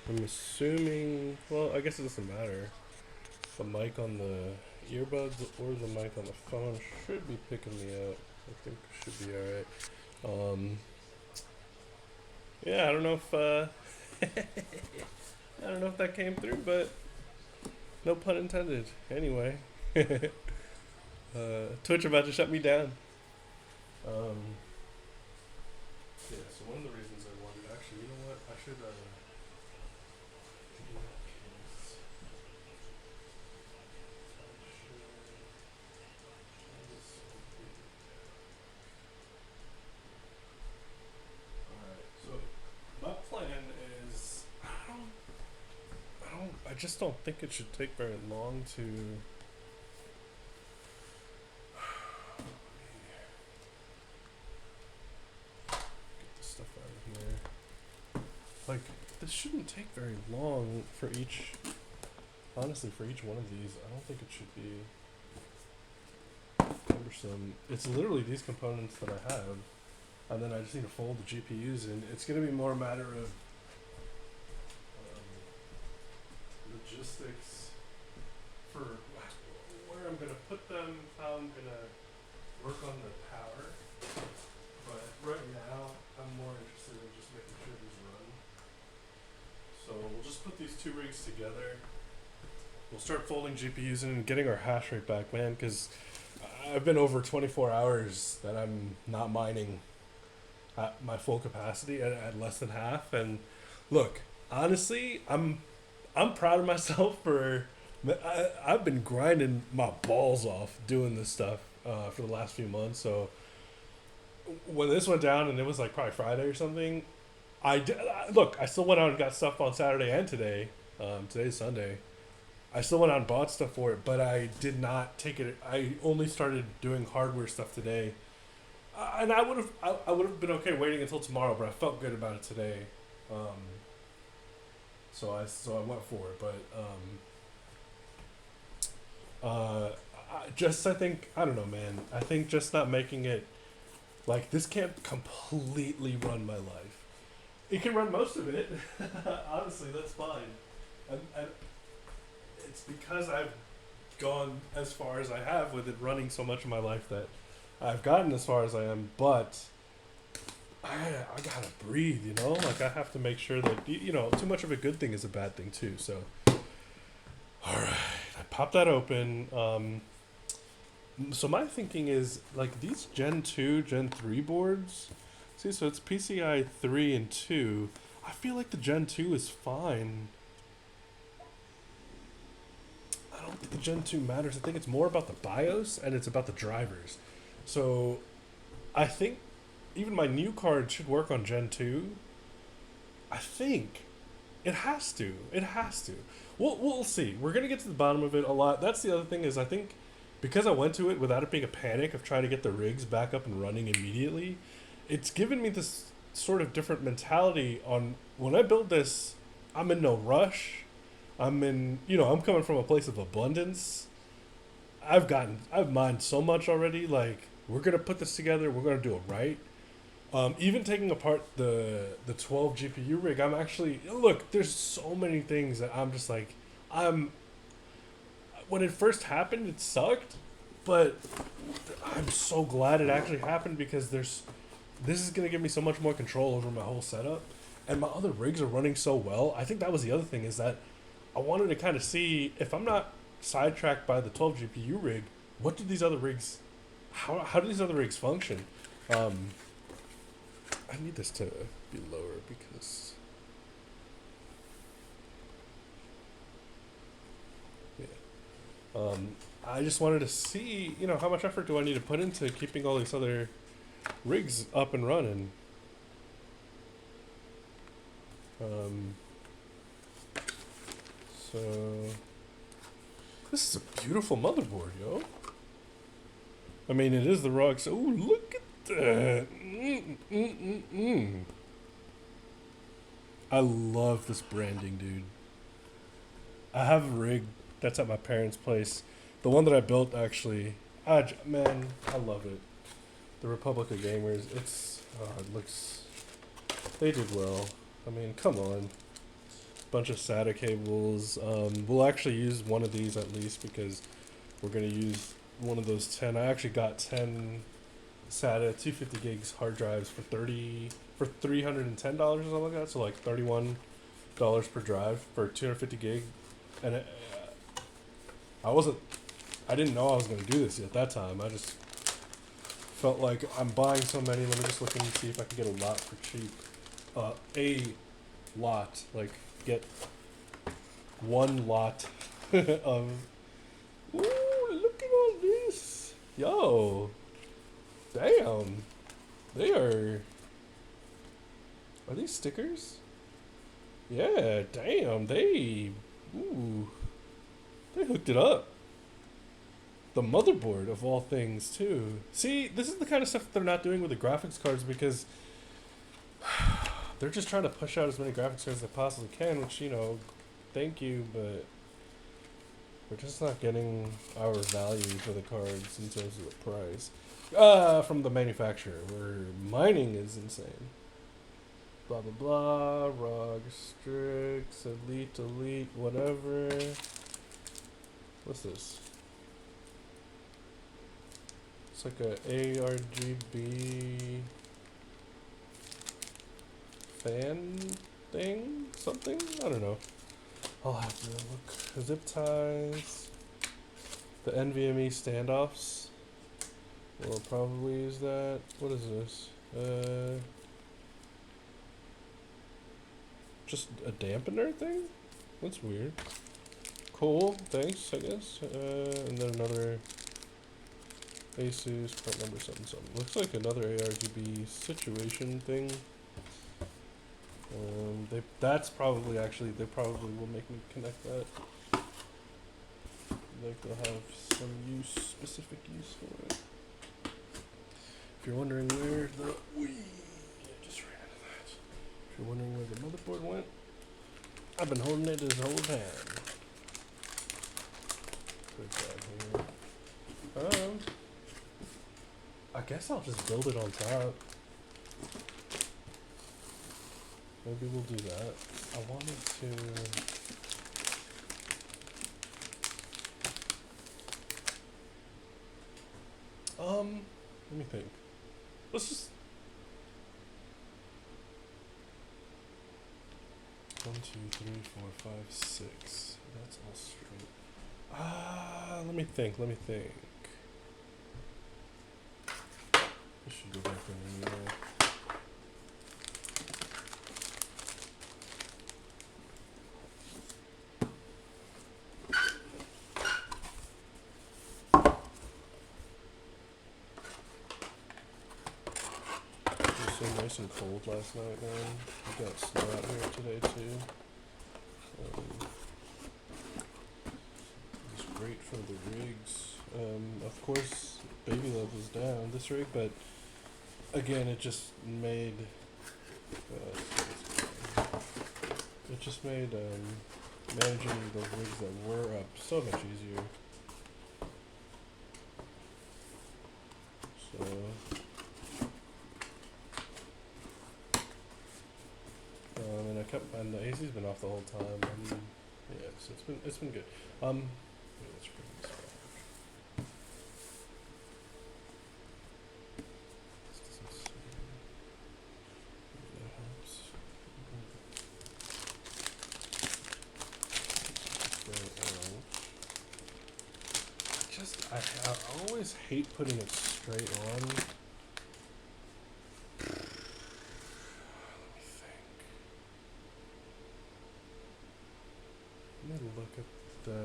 I'm assuming, well, I guess it doesn't matter. The mic on the earbuds or the mic on the phone should be picking me up. I think it should be alright. Yeah, I don't know if I don't know if that came through, but no pun intended. Anyway, Twitch about to shut me down. Um, yeah, so one of the reasons I wanted, actually, you know what? I should, in that case, alright, so my plan is, I just don't think it should take very long to get this stuff out of here. Like, this shouldn't take very long for each, honestly, for each one of these. I don't think it should be cumbersome. It's literally these components that I have, and then I just need to fold the GPUs in. It's going to be more a matter of logistics for where I'm going to put them, how I'm going to work on the power. But right now, I'm more interested in just making sure these run. So we'll just put these two rigs together. We'll start folding GPUs in and getting our hash rate back, man, because I've been over 24 hours that I'm not mining at my full capacity at less than half. And look, honestly, I'm proud of myself for I've been grinding my balls off doing this stuff for the last few months. So when this went down and it was like probably Friday or something, look. I still went out and got stuff on Saturday and today. Today's Sunday. I still went out and bought stuff for it, but I did not take it. I only started doing hardware stuff today, and I would have been okay waiting until tomorrow, but I felt good about it today. Um, so I went for it, but I think I don't know, man. I think just not making it like this can't completely run my life. It can run most of it. Honestly, that's fine. And it's because I've gone as far as I have with it running so much of my life that I've gotten as far as I am. But I gotta breathe, you know. Like I have to make sure that too much of a good thing is a bad thing too. So, all right, I popped that open. So my thinking is like these Gen 2, Gen 3 boards. See, so it's PCI 3 and 2. I feel like the Gen 2 is fine. I don't think the Gen 2 matters. I think it's more about the BIOS and it's about the drivers. So I think even my new card should work on Gen 2. I think it has to. It has to. We'll see. We're going to get to the bottom of it a lot. That's the other thing is I think because I went to it without it being a panic of trying to get the rigs back up and running immediately, it's given me this sort of different mentality on when I build this, I'm in no rush. I'm coming from a place of abundance. I've mined so much already. Like, we're going to put this together. We're going to do it right. Even taking apart the 12 GPU rig, I'm actually, look, there's so many things that I'm just like, I'm, when it first happened, it sucked, but I'm so glad it actually happened because this is going to give me so much more control over my whole setup. And my other rigs are running so well. I think that was the other thing is that I wanted to kind of see if I'm not sidetracked by the 12 GPU rig, what do these other rigs, how do these other rigs function? I need this to be lower because, yeah. I just wanted to see, how much effort do I need to put into keeping all these other rigs up and running. Um, so this is a beautiful motherboard, yo. I mean, it is the rocks. Oh, look at that! I love this branding, dude. I have a rig that's at my parents' place. The one that I built, actually. Man, I love it. The Republic of Gamers. It looks. They did well. I mean, come on. bunch of SATA cables. We'll actually use one of these at least because we're gonna use one of those 10. I actually got 10 SATA 250 gigs hard drives for $310 or something like that. So like $31 per drive for 250 gig, and I wasn't. I didn't know I was gonna do this at that time. I just felt like I'm buying so many. Let me just look and see if I can get a lot for cheap. A lot, like get one lot of. Ooh, look at all this, yo! Damn, they are. Are these stickers? Yeah, damn, they. Ooh, they hooked it up. The motherboard of all things too. See, this is the kind of stuff that they're not doing with the graphics cards because they're just trying to push out as many graphics cards as they possibly can, which, you know, thank you, but we're just not getting our value for the cards in terms of the price. From the manufacturer, where mining is insane. Blah blah blah, ROG Strix, Elite, whatever. What's this? It's like a ARGB fan thing? Something? I don't know. I'll have to look. Zip ties. The NVMe standoffs. We'll probably use that. What is this? Just a dampener thing? That's weird. Cool, thanks, I guess. And then another Asus part number something. Looks like another ARGB situation thing. That's probably actually, they probably will make me connect that. Like they'll have some specific use for it. If you're wondering where the, just ran into that. If you're wondering where the motherboard went, I've been holding it this whole time. Put that here. I guess I'll just build it on top. Maybe we'll do that. I wanted to. Let me think. Let's just. 1, 2, 3, 4, 5, 6. That's all straight. Let me think. I should go back in anyway. It was so nice and cold last night, man. We got snow out here today too. It was great for the rigs. Of course, baby level's down this rig, but again, it just made managing the rigs that were up so much easier. So and the AC's been off the whole time. Yeah, so it's been good. Let's bring this back. I always hate putting it straight on. Let me look at the.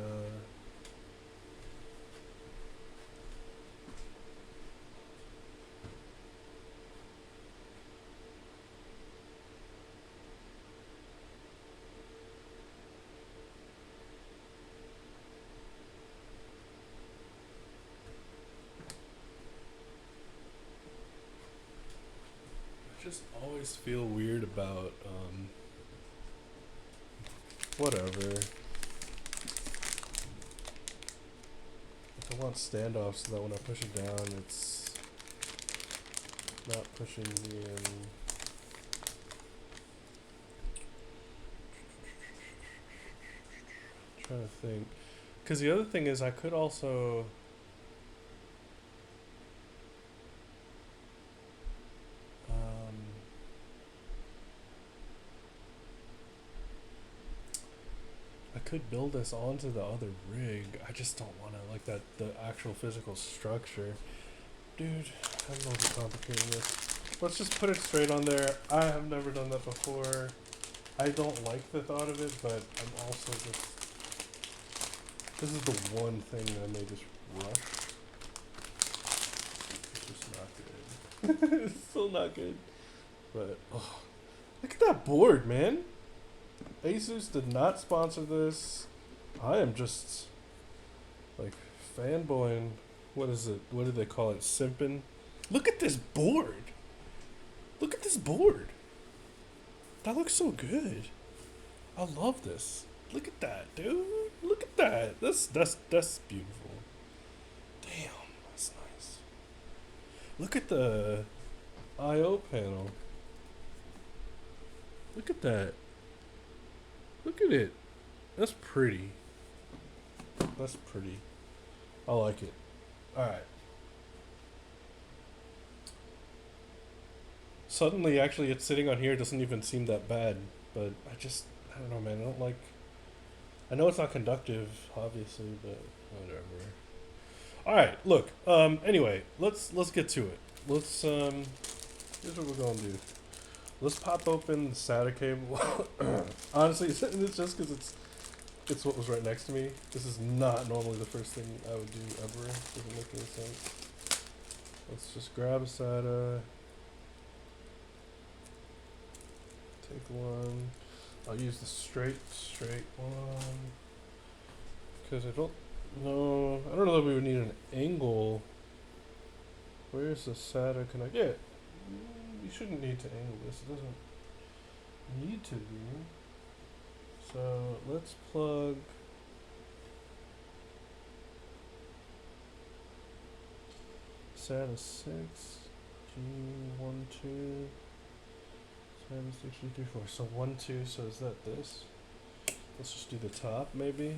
I just always feel weird about whatever. I want standoffs so that when I push it down, it's not pushing me in. trying to think. Because the other thing is, I could also. Um, I could build this onto the other rig. I just don't want to, like, that, the actual physical structure. Dude, I don't know what's complicating this. Let's just put it straight on there. I have never done that before. I don't like the thought of it, but I'm also just... This is the one thing that I may just rush. It's just not good. It's still not good. But, oh, look at that board, man. Asus did not sponsor this. I am just, like, fanboying. What is it? What do they call it? Simping? Look at this board. Look at this board. That looks so good. I love this. Look at that, dude. Look at that. That's beautiful. Damn, that's nice. Look at the I/O panel. Look at that. Look at it. That's pretty. That's pretty. I like it. All right. Suddenly, actually, it's sitting on here doesn't even seem that bad, but I don't know, man. I don't like. I know it's not conductive, obviously, but whatever. All right, look. Anyway, let's get to it. Let's Here's what we're gonna do. Let's pop open the SATA cable. Honestly, it's just because it's what was right next to me. This is not normally the first thing I would do ever. Doesn't make any sense. Let's just grab a SATA. Take one. I'll use the straight one because I don't know that we would need an angle. Where's the SATA connect? Yeah, you shouldn't need to angle this. It doesn't need to be. So let's plug SATA 6 G12 7 6 3 4. So 1 2. So is that this? Let's just do the top maybe,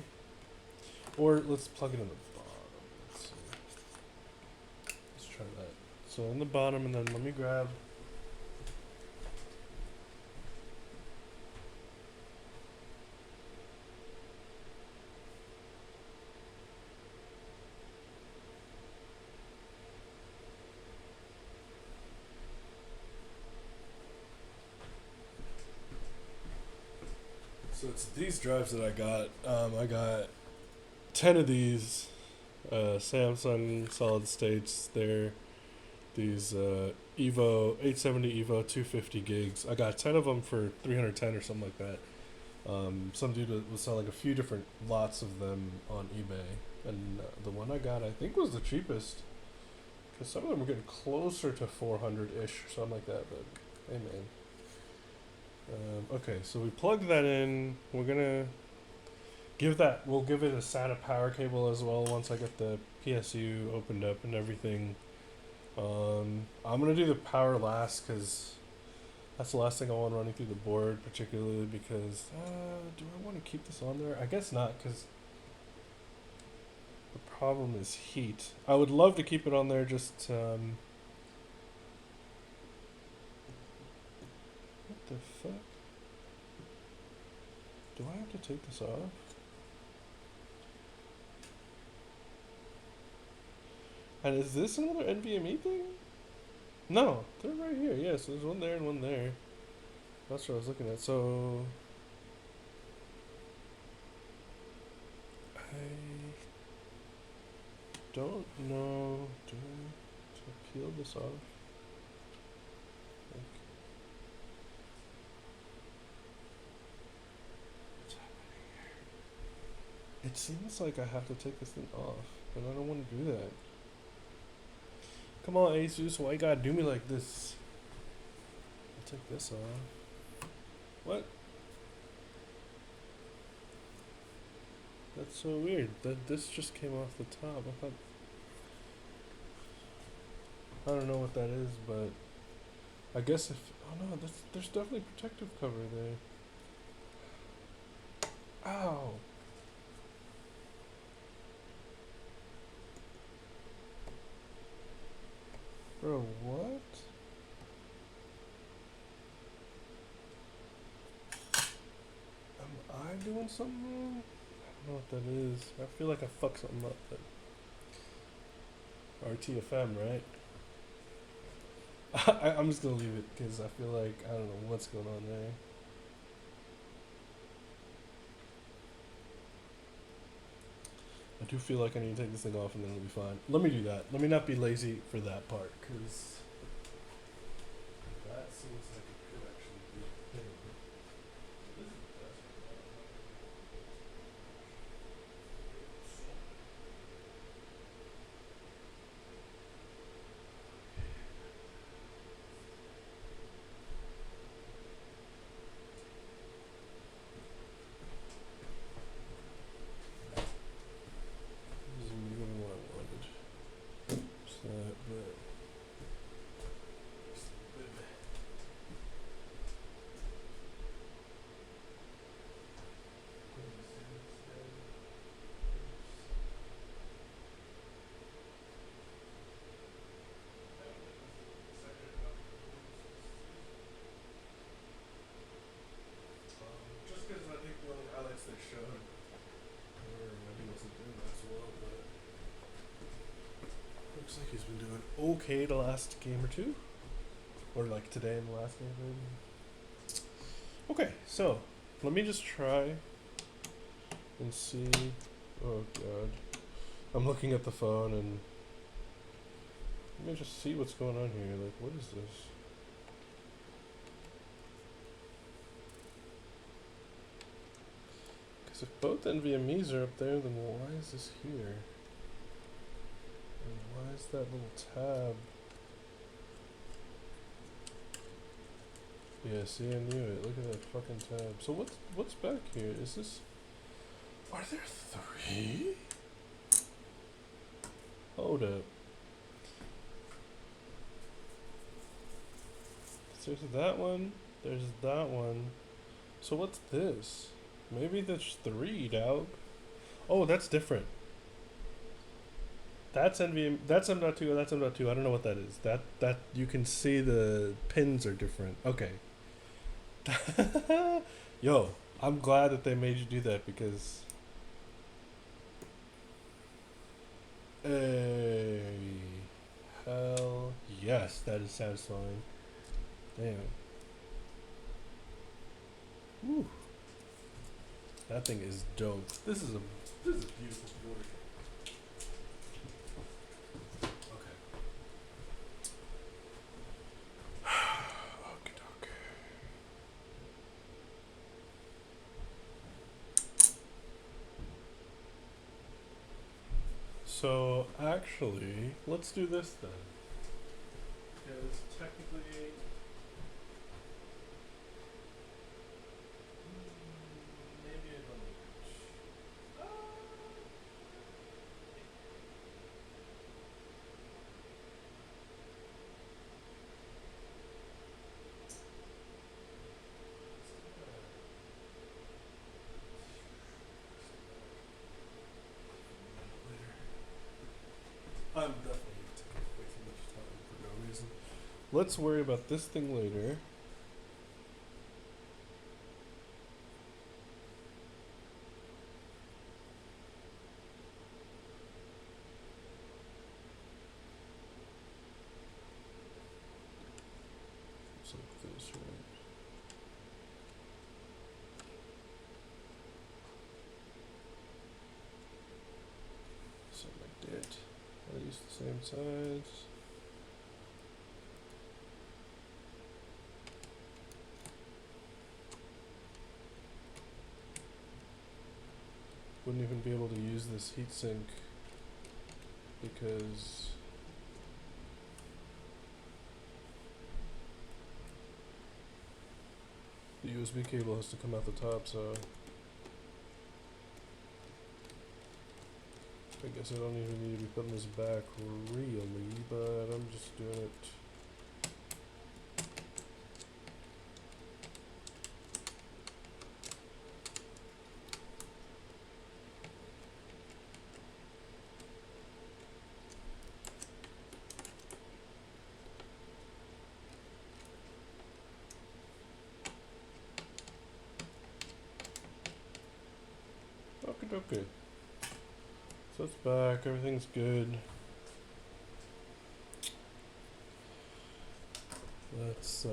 or let's plug it in the bottom. Let's see. Let's try that. So in the bottom, and then let me grab. So it's these drives that I got. I got 10 of these Samsung solid states. They're these Evo 870 Evo 250 gigs. I got 10 of them for 310 or something like that. Some dude was selling a few different lots of them on eBay, and the one I got I think was the cheapest, because some of them were getting closer to 400-ish or something like that. But hey, man. Okay, so we plugged that in. We're gonna we'll give it a SATA power cable as well once I get the PSU opened up and everything. I'm gonna do the power last because that's the last thing I want running through the board, particularly because do I want to keep this on there? I guess not, because the problem is heat. I would love to keep it on there, just what the fuck? Do I have to take this off? And is this another NVMe thing? No, they're right here. Yes, there's one there and one there. That's what I was looking at. So I don't know. Do I peel this off? Like, what's happening here? It seems like I have to take this thing off, but I don't want to do that. Come on, Asus, why you gotta do me like this? I'll take this off. What? That's so weird. This just came off the top. I don't know what that is, but I guess if... Oh no, there's definitely protective cover there. Ow! Bro, what? Am I doing something wrong? I don't know what that is. I feel like I fucked something up, but RTFM, right? I'm just gonna leave it because I feel like I don't know what's going on there. I do feel like I need to take this thing off and then it'll be fine. Let me do that. Let me not be lazy for that part because that seems like it could actually be a thing. This is the best This isn't even what I wanted. It's that, but just because I think the only highlights they showed were when he wasn't doing that as well, but looks like he's been doing okay the last game or two. Or like today in the last game, maybe. Okay, so let me just try and see. Oh god. I'm looking at the phone and let me just see what's going on here. Like, what is this? Because if both NVMEs are up there, then why is this here? And why is that little tab? Yeah, see, I knew it. Look at that fucking tab. So what's back here? Is this... Are there 3? Hold up. There's that one. There's that one. So what's this? Maybe there's 3, dog. Oh, that's different. That's NVMe. That's M.2. That's M.2. I don't know what that is. That you can see the pins are different. Okay. Yo, I'm glad that they made you do that because. Hey, hell yes, that is satisfying. Damn. Woo. That thing is dope. This is a beautiful board. Okay. Okay, doc. So actually, let's do this then. Because technically, maybe I don't need much. I'm definitely taking way too much time for no reason. Let's worry about this thing later. It's like this, right? Something like that. At least the same size. Wouldn't even be able to use this heatsink because the USB cable has to come out the top, so I guess I don't even need to be putting this back really, but I'm just doing it. Okay. So it's back. Everything's good. Let's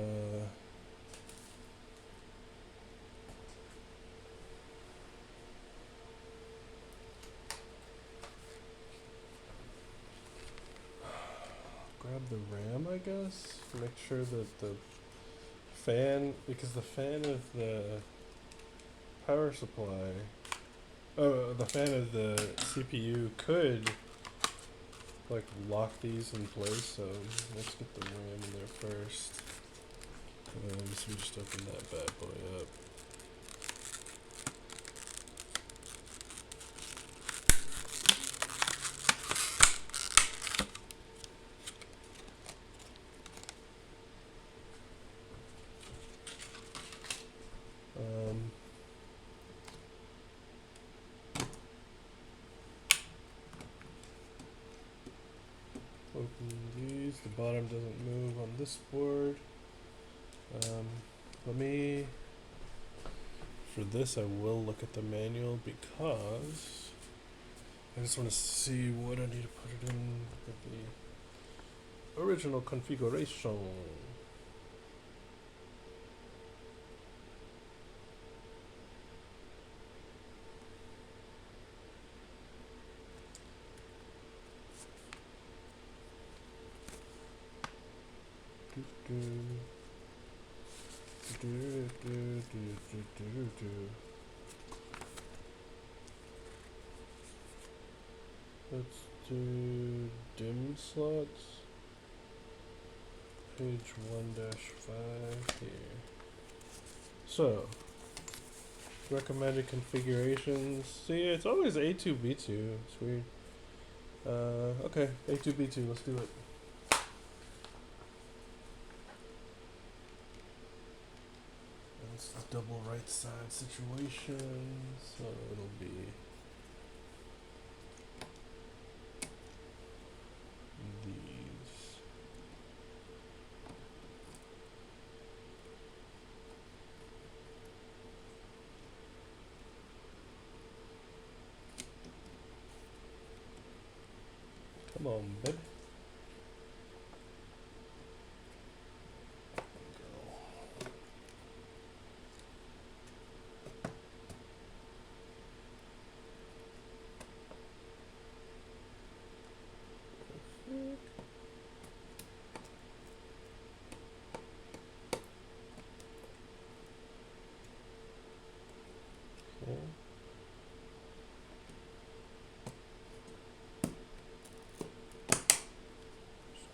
grab the RAM, I guess. Make sure that the fan, because the fan of the power supply, the fan of the CPU could like lock these in place. So let's get the RAM in there first. So we just open that bad boy up. Open these. The bottom doesn't move on this board. Let me. For this, I will look at the manual because I just want to see what I need to put it in with the original configuration. Let's do dim slots. Page 1-5 here. So, recommended configurations. See, it's always A2B2. It's weird. Okay, A2B2. Let's do it. It's the double right side situation, so it'll be these. Come on, babe.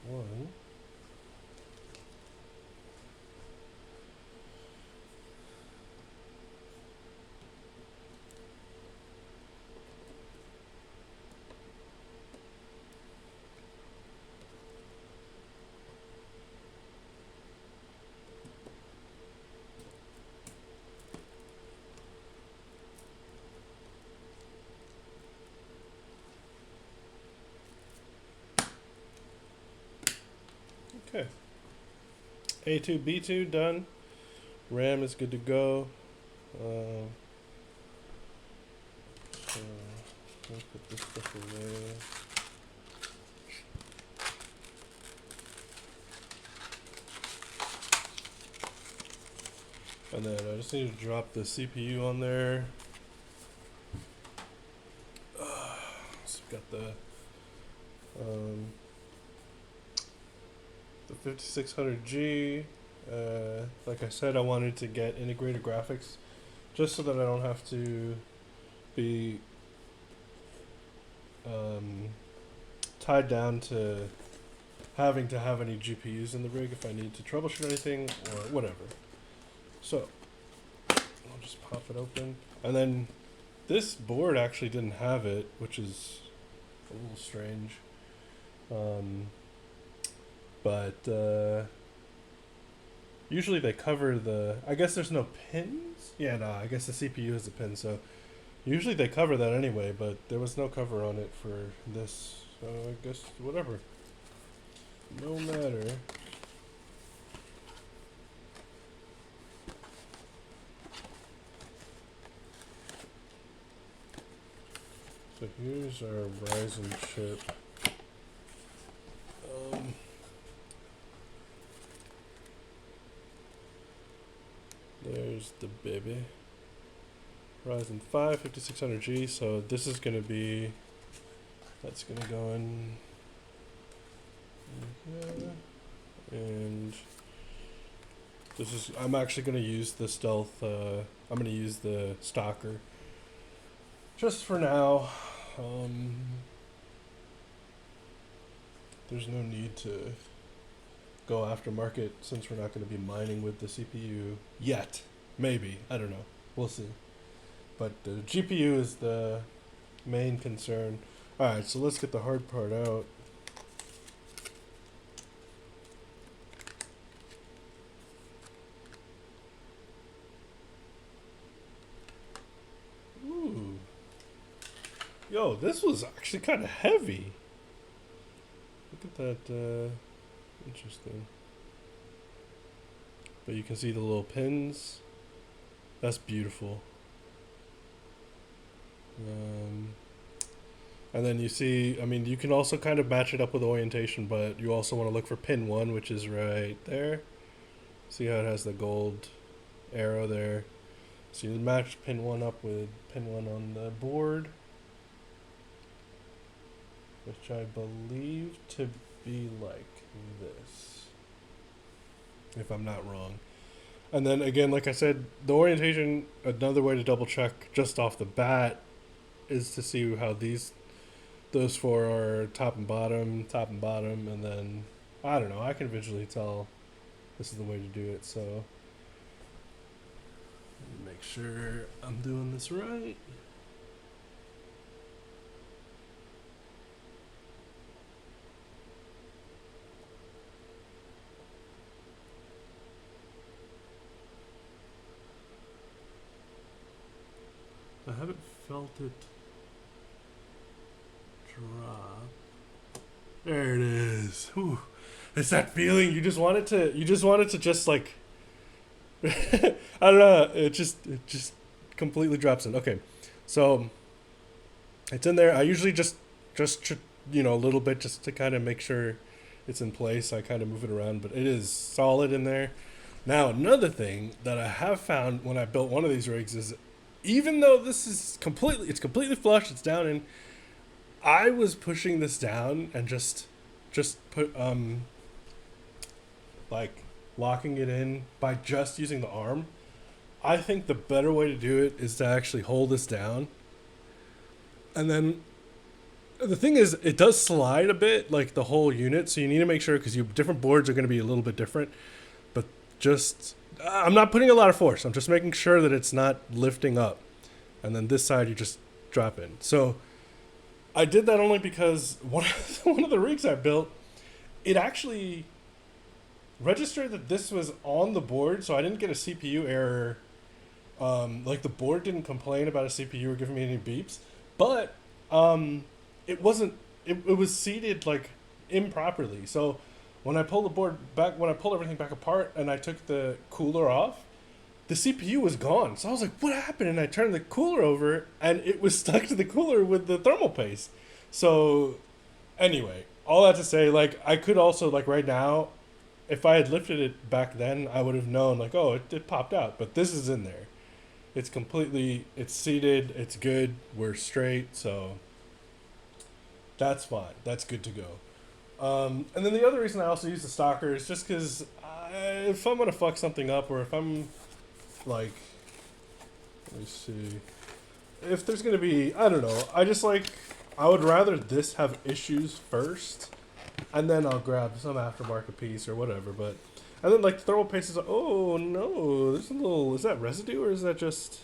One. Okay. A2B2 done. RAM is good to go. So I'll put this stuff away. And then I just need to drop the CPU on there. So I've got the 5600G. Like I said, I wanted to get integrated graphics just so that I don't have to be tied down to having to have any GPUs in the rig if I need to troubleshoot anything or whatever. So I'll just pop it open. And then this board actually didn't have it, which is a little strange. But usually they cover the, I guess there's no pins? Yeah, no, I guess the CPU is a pin, so usually they cover that anyway, but there was no cover on it for this, so I guess whatever. No matter. So here's our Ryzen chip. There's the baby. Ryzen 5 5600G. So this is going to be, that's going to go in here. And this is, I'm actually going to use the stealth, I'm going to use the stalker just for now. There's no need to go after market since we're not going to be mining with the CPU yet. Maybe, I don't know, we'll see. But the GPU is the main concern. Alright, so let's get the hard part out. Ooh. Yo, this was actually kind of heavy. Look at that, interesting. But you can see the little pins. That's beautiful. And then you see, I mean, you can also kind of match it up with orientation, but you also want to look for pin 1, which is right there. See how it has the gold arrow there? So you match pin 1 up with pin 1 on the board, which I believe to be like this, if I'm not wrong. And then again, like I said, the orientation, another way to double check just off the bat is to see how those four are top and bottom, and then, I don't know, I can visually tell this is the way to do it, so make sure I'm doing this right. I haven't felt it drop. There it is. Whew. It's that feeling you just want it to just like I don't know, it just completely drops in. Okay. So it's in there. I usually just a little bit just to kind of make sure it's in place. I kind of move it around, but it is solid in there. Now, another thing that I have found when I built one of these rigs is, even though this is completely flush, it's down in, I was pushing this down and just put like locking it in by just using the arm. I think the better way to do it is to actually hold this down. And then the thing is, it does slide a bit, like the whole unit, so you need to make sure, because different boards are going to be a little bit different. But just, I'm not putting a lot of force. I'm just making sure that it's not lifting up. And then this side, you just drop in. So I did that only because one of the rigs I built, it actually registered that this was on the board, so I didn't get a CPU error. Like the board didn't complain about a CPU or giving me any beeps, but it wasn't. It was seated like improperly. So when I pulled the board back, when I pulled everything back apart, and I took the cooler off, the CPU was gone. So I was like, "What happened?" And I turned the cooler over, and it was stuck to the cooler with the thermal paste. So anyway, all that to say, like I could also, like right now, if I had lifted it back then, I would have known, like, oh, it popped out. But this is in there. It's it's seated. It's good. We're straight. So that's fine. That's good to go. And then the other reason I also use the stalker is just because if I'm going to fuck something up, or if I'm like, let me see, if there's going to be, I don't know, I would rather this have issues first, and then I'll grab some aftermarket piece or whatever. But and then like the thermal paste is like, oh no, there's a little, is that residue or is that just,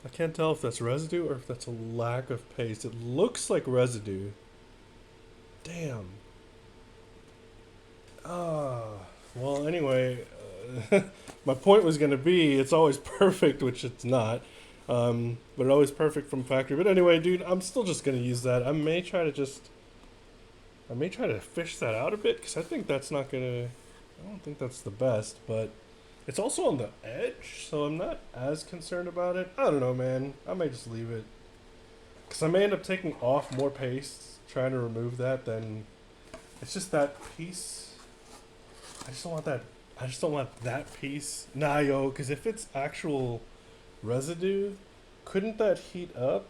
I can't tell if that's residue or if that's a lack of paste. It looks like residue. Damn. Well, anyway, my point was going to be, it's always perfect, which it's not. But always perfect from factory. But anyway, dude, I'm still just going to use that. I may try to fish that out a bit, because I think that's not going to, I don't think that's the best, but it's also on the edge, so I'm not as concerned about it. I don't know, man. I might just leave it. Because I may end up taking off more paste trying to remove that than it's just that piece. I just don't want that. I just don't want that piece. Nah, yo, because if it's actual residue, couldn't that heat up?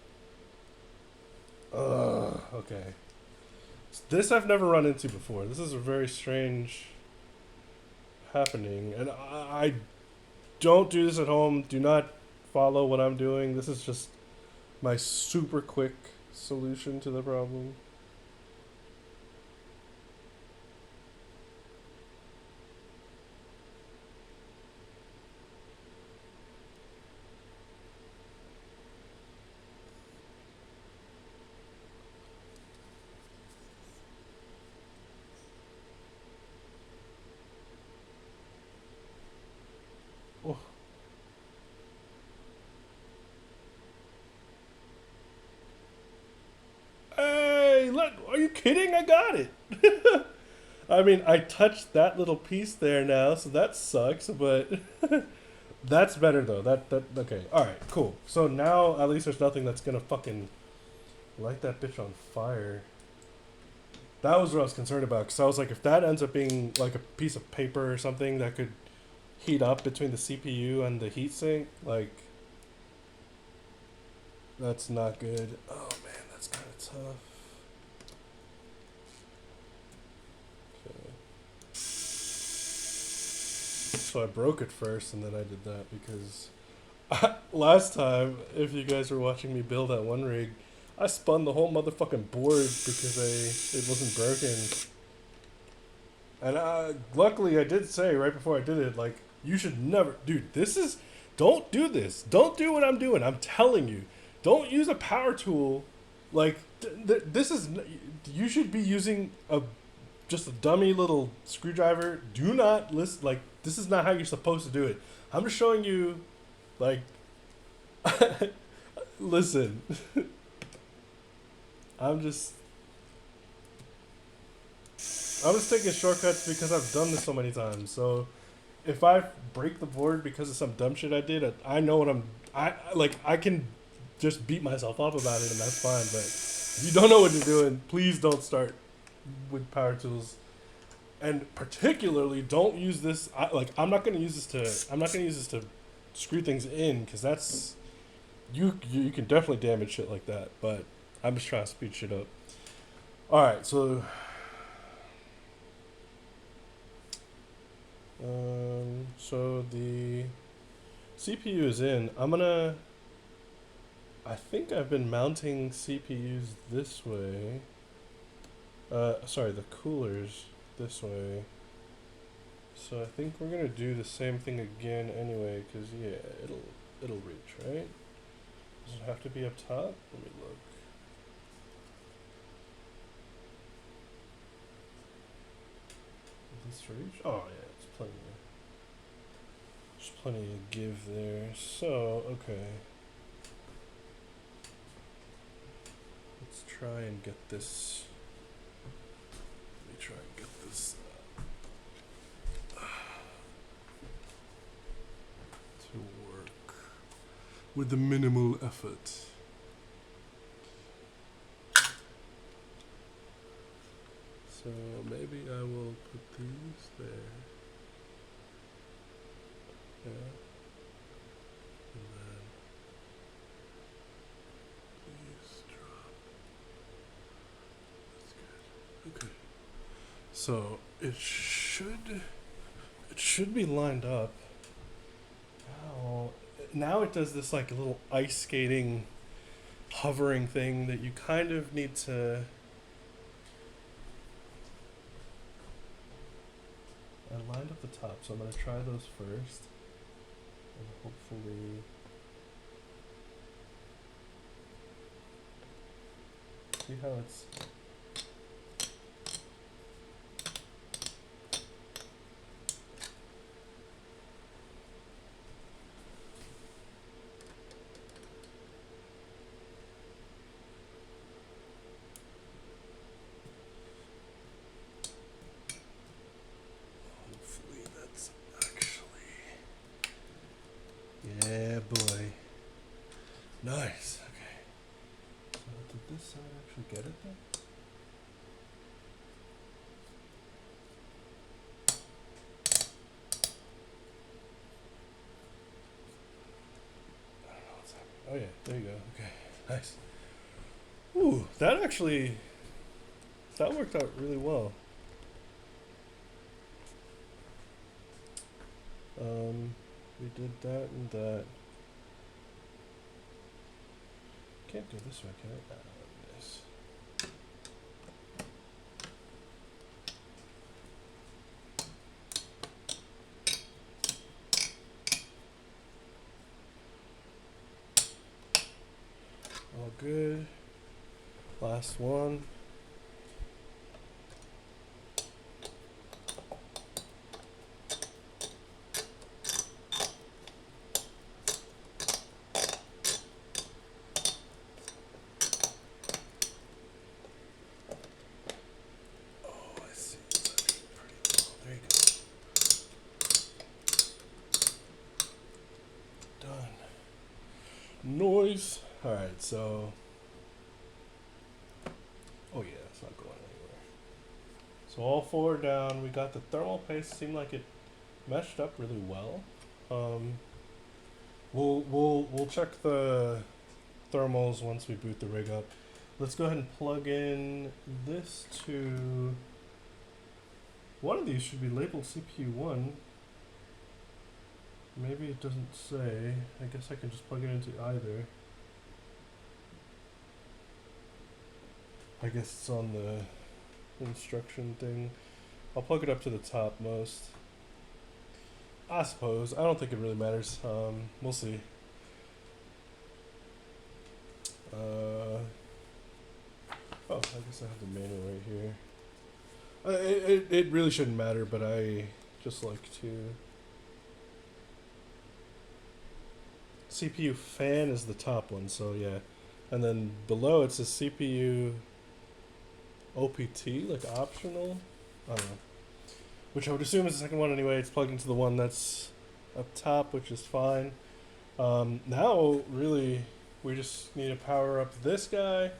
Ugh. Okay. This I've never run into before. This is a very strange happening, and I don't do this at home. Do not follow what I'm doing. This is just my super quick solution to the problem. Oh. Hey, look, are you kidding? I got it. I mean, I touched that little piece there now, so that sucks, but that's better though. That okay. All right, cool. So now at least there's nothing that's gonna fucking light that bitch on fire. That was what I was concerned about, because I was like, if that ends up being like a piece of paper or something that could heat up between the CPU and the heatsink, like, that's not good. Oh man, that's kind of tough. Okay. So I broke it first, and then I did that because last time, if you guys were watching me build that one rig, I spun the whole motherfucking board because it wasn't broken. And luckily I did say right before I did it, like, you should never, dude, don't do this. Don't do what I'm doing. I'm telling you. Don't use a power tool. Like, you should be using just a dummy little screwdriver. Do not listen, like, this is not how you're supposed to do it. I'm just showing you, like, listen. I'm just taking shortcuts because I've done this so many times. So if I break the board because of some dumb shit I did, I know what I can just beat myself up about it, and that's fine. But if you don't know what you're doing, please don't start with power tools, and particularly don't use this. I'm not gonna use this to screw things in, because that's you can definitely damage shit like that. But I'm just trying to speed shit up. All right, so so the CPU is in. I think I've been mounting CPUs this way. Sorry, the coolers this way. So I think we're gonna do the same thing again anyway, because yeah, it'll reach, right? Does it have to be up top? Let me look. Does this reach? Oh yeah, it's plenty. There's plenty of give there. So okay. Let's try and get this. Let me try and get this to work with the minimal effort. So maybe I will put these there. Yeah. And then these drop. That's good. Okay. So it should be lined up. Now it does this like little ice skating hovering thing that you kind of need to. I lined up the top, so I'm going to try those first. And hopefully. See how it's. Yeah, boy. Nice. Okay. So Did this side actually get it then? I don't know what's happening. Oh yeah, there you go. Okay, nice. Ooh, that worked out really well. We did that and that. Can't go this way, can I? This. All good. Last one. Oh, I see. It's actually pretty low. There you go. Done. Noise. All right, so. Oh yeah, it's not going anywhere. So all four down. We got the thermal paste. Seemed like it meshed up really well. We'll check the thermals once we boot the rig up. Let's go ahead and plug in this to. One of these should be labeled CPU1. Maybe it doesn't say. I guess I can just plug it into either. I guess it's on the instruction thing. I'll plug it up to the topmost. I suppose. I don't think it really matters. We'll see. Oh, I guess I have the manual right here. It really shouldn't matter, but I just like to. CPU fan is the top one, so yeah. And then below it says CPU OPT, like optional. I don't know. Which I would assume is the second one anyway. It's plugged into the one that's up top, which is fine. Now, really, we just need to power up this guy,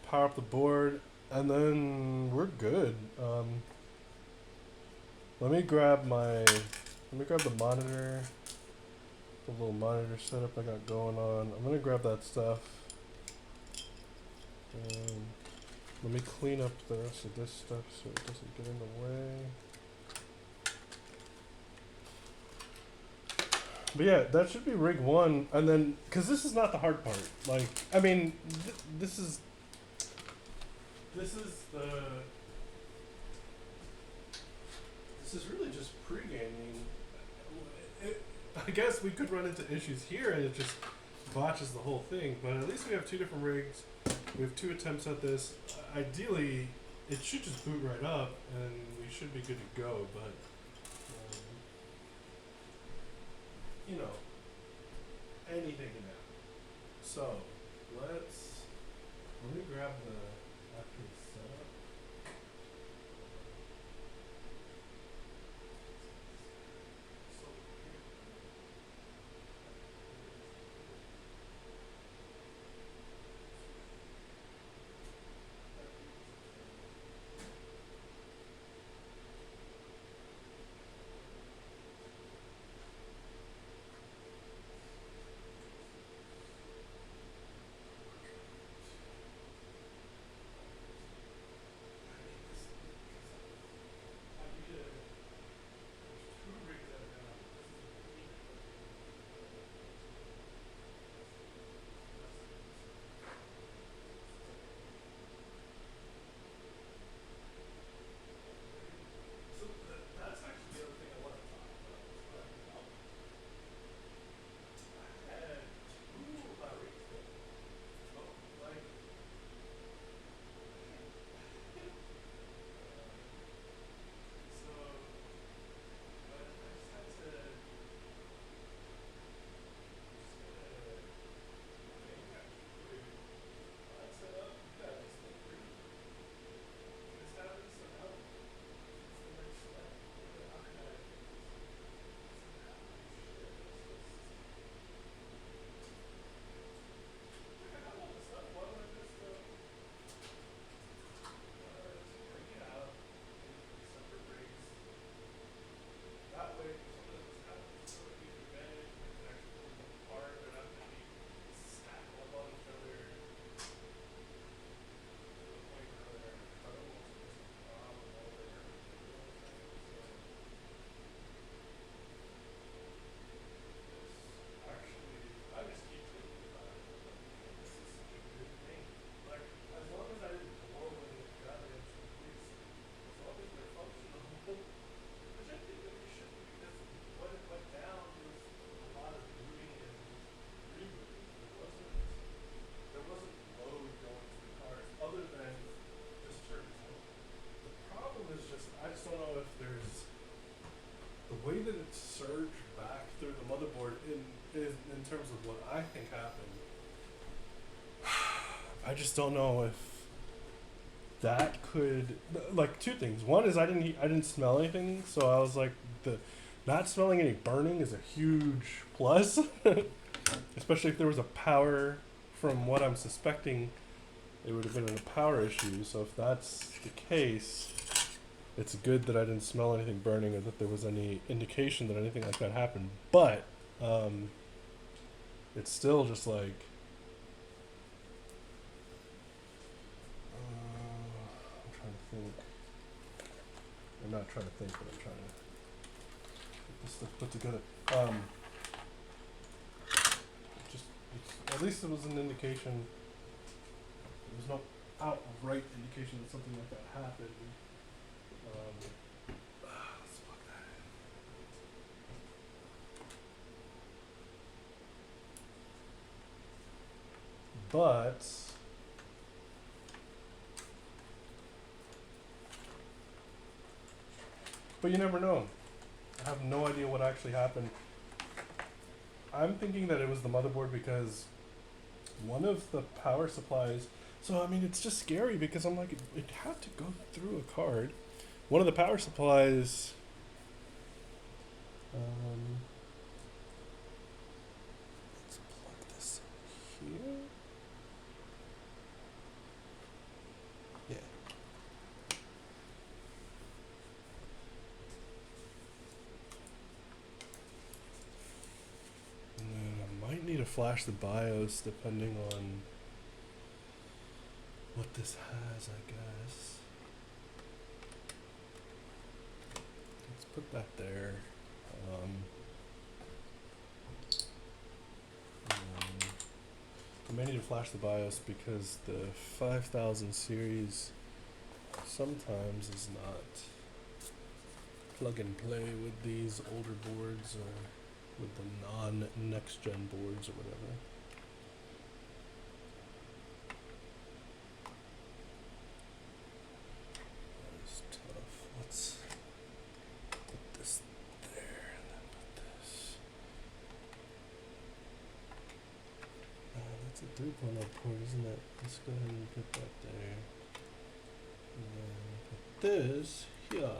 power up the board, and then we're good. Let me grab the monitor, the little monitor setup I got going on. I'm gonna grab that stuff. Let me clean up the rest of this stuff so it doesn't get in the way. But yeah, that should be rig one, and then because this is not the hard part. Like, I mean, this is really just pre-gaming. I guess we could run into issues here, and it just botches the whole thing. But at least we have two different rigs. We have two attempts at this. Ideally, it should just boot right up, and we should be good to go. But you know, anything can happen. So let me grab the actual setup. terms of what I think happened, I just don't know if that could, like, two things. One is I didn't smell anything, so I was like, the not smelling any burning is a huge plus, especially if there was a power. From what I'm suspecting, it would have been a power issue. So if that's the case, it's good that I didn't smell anything burning or that there was any indication that anything like that happened. But it's still just like, I'm trying to think. I'm not trying to think, but I'm trying to get this stuff put together. Just at least it was an indication. There was no outright indication that something like that happened. Let's plug that in. But you never know. I have no idea what actually happened. I'm thinking that it was the motherboard because one of the power supplies. So I mean, it's just scary because I'm like, it had to go through a card. One of the power supplies. Let's plug this here. Yeah. And then I might need to flash the BIOS depending on what this has, I guess. Let's put that there. I may need to flash the BIOS because the 5000 series sometimes is not plug and play with these older boards or with the non-next gen boards or whatever. Let's put this there and then put this. That's a 3.0 port, isn't it? Let's go ahead and put that there. And then put this here.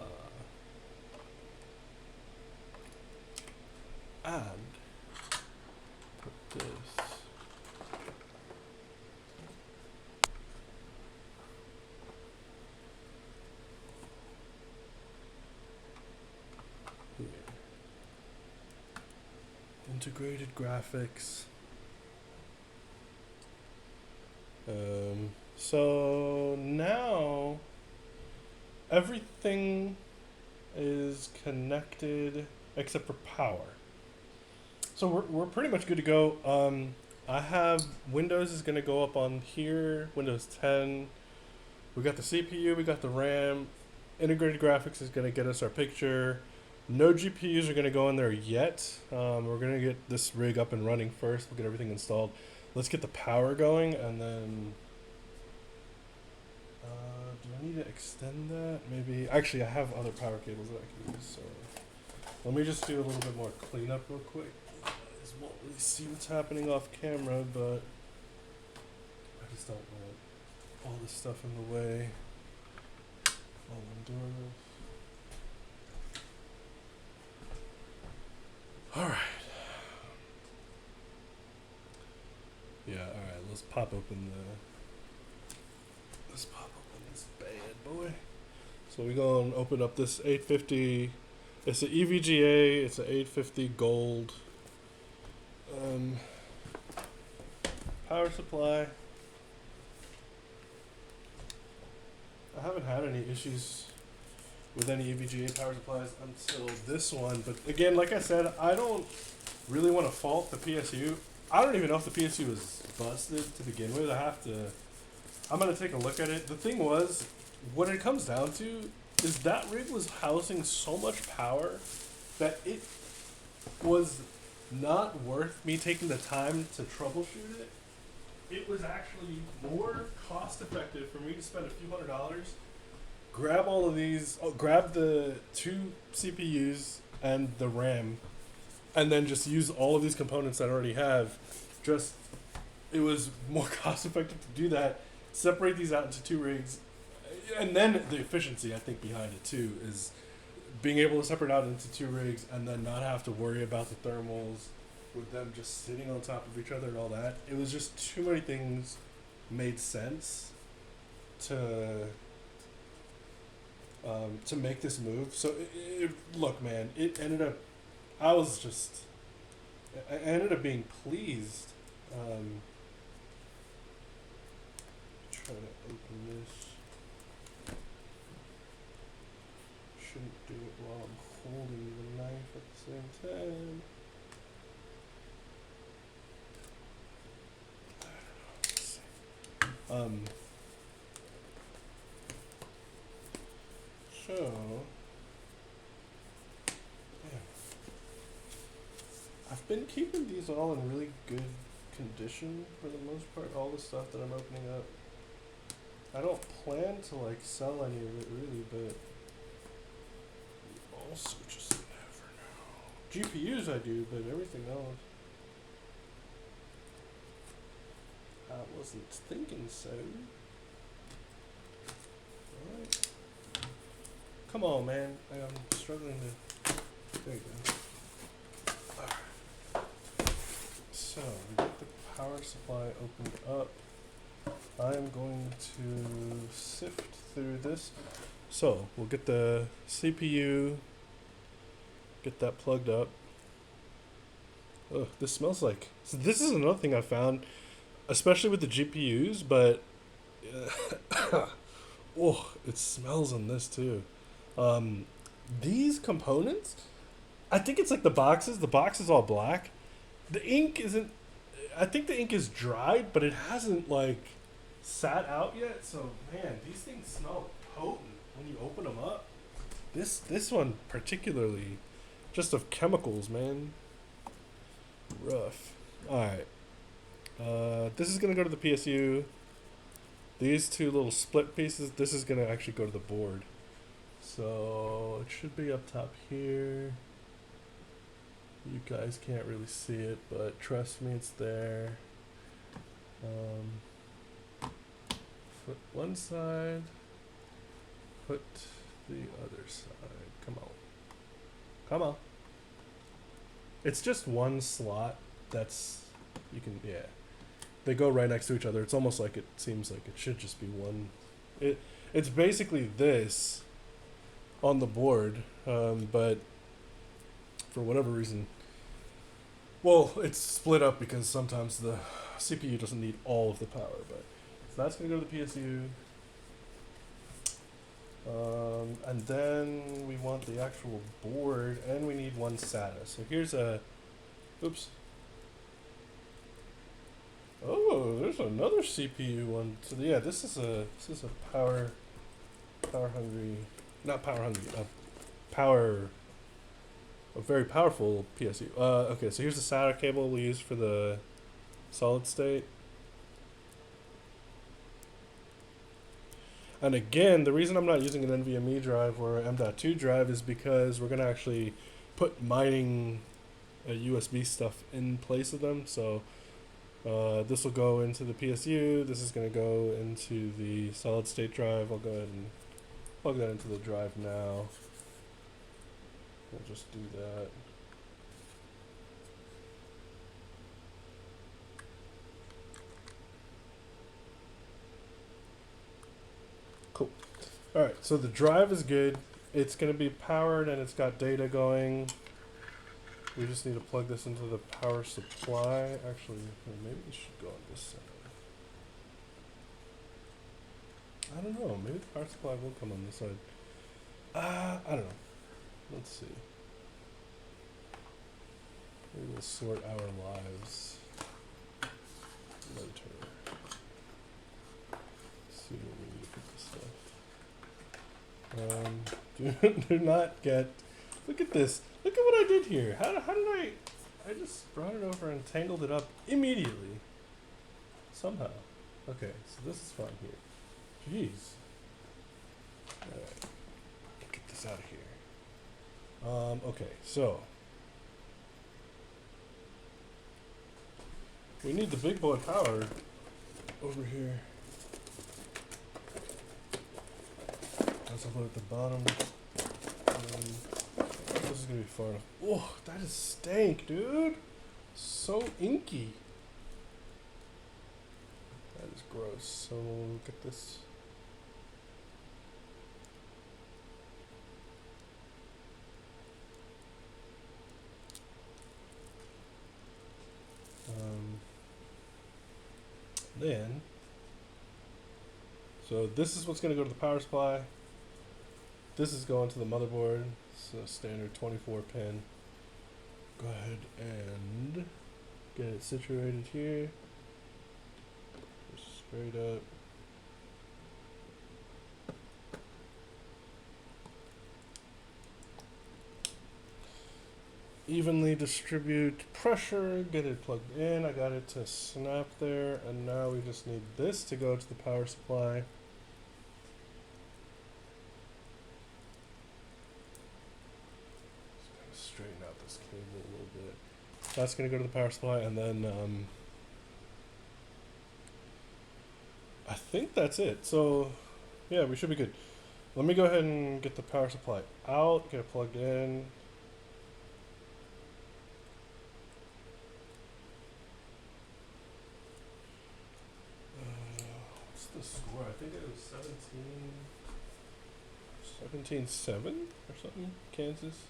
And put this. Integrated graphics. So now everything is connected except for power. So we're pretty much good to go. I have Windows is going to go up on here, Windows 10. We got the CPU, we got the RAM. Integrated graphics is going to get us our picture. No GPUs are going to go in there yet. We're going to get this rig up and running first. We'll get everything installed. Let's get the power going, and then... do I need to extend that? Maybe... Actually, I have other power cables that I can use, so... Let me just do a little bit more cleanup real quick. You guys won't really see what's happening off camera, but... I just don't want all this stuff in the way while I'm doing this. Alright. Yeah, alright, let's pop open this bad boy. So we go and open up this 850. It's an EVGA, it's an 850 gold. Power supply. I haven't had any issues with any EVGA power supplies until this one, but again, like I said, I don't really want to fault the PSU. I don't even know if the PSU was busted to begin with. I'm going to take a look at it. The thing was, what it comes down to is that rig was housing so much power that it was not worth me taking the time to troubleshoot it. It was actually more cost effective for me to spend a few $100s, grab all of these, grab the two CPUs and the RAM, and then just use all of these components that I already have. Just it was more cost effective to do that. Separate these out into two rigs, and then the efficiency I think behind it too is being able to separate out into two rigs and then not have to worry about the thermals with them just sitting on top of each other and all that. It was just too many things made sense to make this move. So look, man, it ended up. I was just. I ended up being pleased. Trying to open this. Shouldn't do it while I'm holding the knife at the same time. So, yeah. I've been keeping these all in really good condition for the most part, all the stuff that I'm opening up. I don't plan to like sell any of it really, but also just never know. GPUs I do, but everything else, I wasn't thinking so. Alright. Come on, man. I'm struggling to. There you go. Alright. So, we get the power supply opened up. I'm going to sift through this. So, we'll get the CPU, get that plugged up. Ugh, this smells like. So this is another thing I found, especially with the GPUs, but. Oh, it smells on this too. These components, I think it's like the boxes. The box is all black. The ink isn't. I think the ink is dried, but it hasn't like sat out yet. So man, these things smell potent when you open them up. This one particularly, just of chemicals, man. Rough. All right. This is gonna go to the PSU. These two little split pieces. This is gonna actually go to the board. So it should be up top here. You guys can't really see it, but trust me, it's there. Put one side, put the other side. Come on. Come on. It's just one slot that's, you can, yeah. They go right next to each other. It's almost like it seems like it should just be one. It's basically this on the board, but for whatever reason, well, it's split up because sometimes the CPU doesn't need all of the power. But so that's gonna go to the PSU, and then we want the actual board, and we need one SATA. So here's a, oops. Oh, there's another CPU one. So yeah, this is a power hungry, not power hungry, a very powerful PSU. Okay, so here's the SATA cable we use for the solid state. And again, the reason I'm not using an NVMe drive or an M.2 drive is because we're gonna actually put mining USB stuff in place of them. So this will go into the PSU. This is going to go into the solid state drive. I'll go ahead and plug that into the drive now. We'll just do that. Cool. Alright, so the drive is good. It's going to be powered and it's got data going. We just need to plug this into the power supply. Actually, maybe we should go on this side. I don't know. Maybe the power supply will come on this side. I don't know. Let's see. Maybe we'll sort our lives later. See what we need for this stuff. Do not get. Look at this. Look at what I did here. How did I just brought it over and tangled it up immediately. Somehow. Okay, so this is fine here. Jeez. Alright. Get this out of here. Okay, so We need the big boy power over here. Let's put it at the bottom. This is gonna be far enough. Oh, that is stank, dude. So inky. That is gross. So look at this. Then, so this is what's going to go to the power supply. This is going to the motherboard. It's a standard 24 pin. Go ahead and get it situated here. Just straight up. Evenly distribute pressure, get it plugged in. I got it to snap there, and now we just need this to go to the power supply. Just kind of straighten out this cable a little bit. That's going to go to the power supply, and then I think that's it. So yeah, we should be good. Let me go ahead and get the power supply out, get it plugged in. The score, I think it was 17-7 or something, Kansas,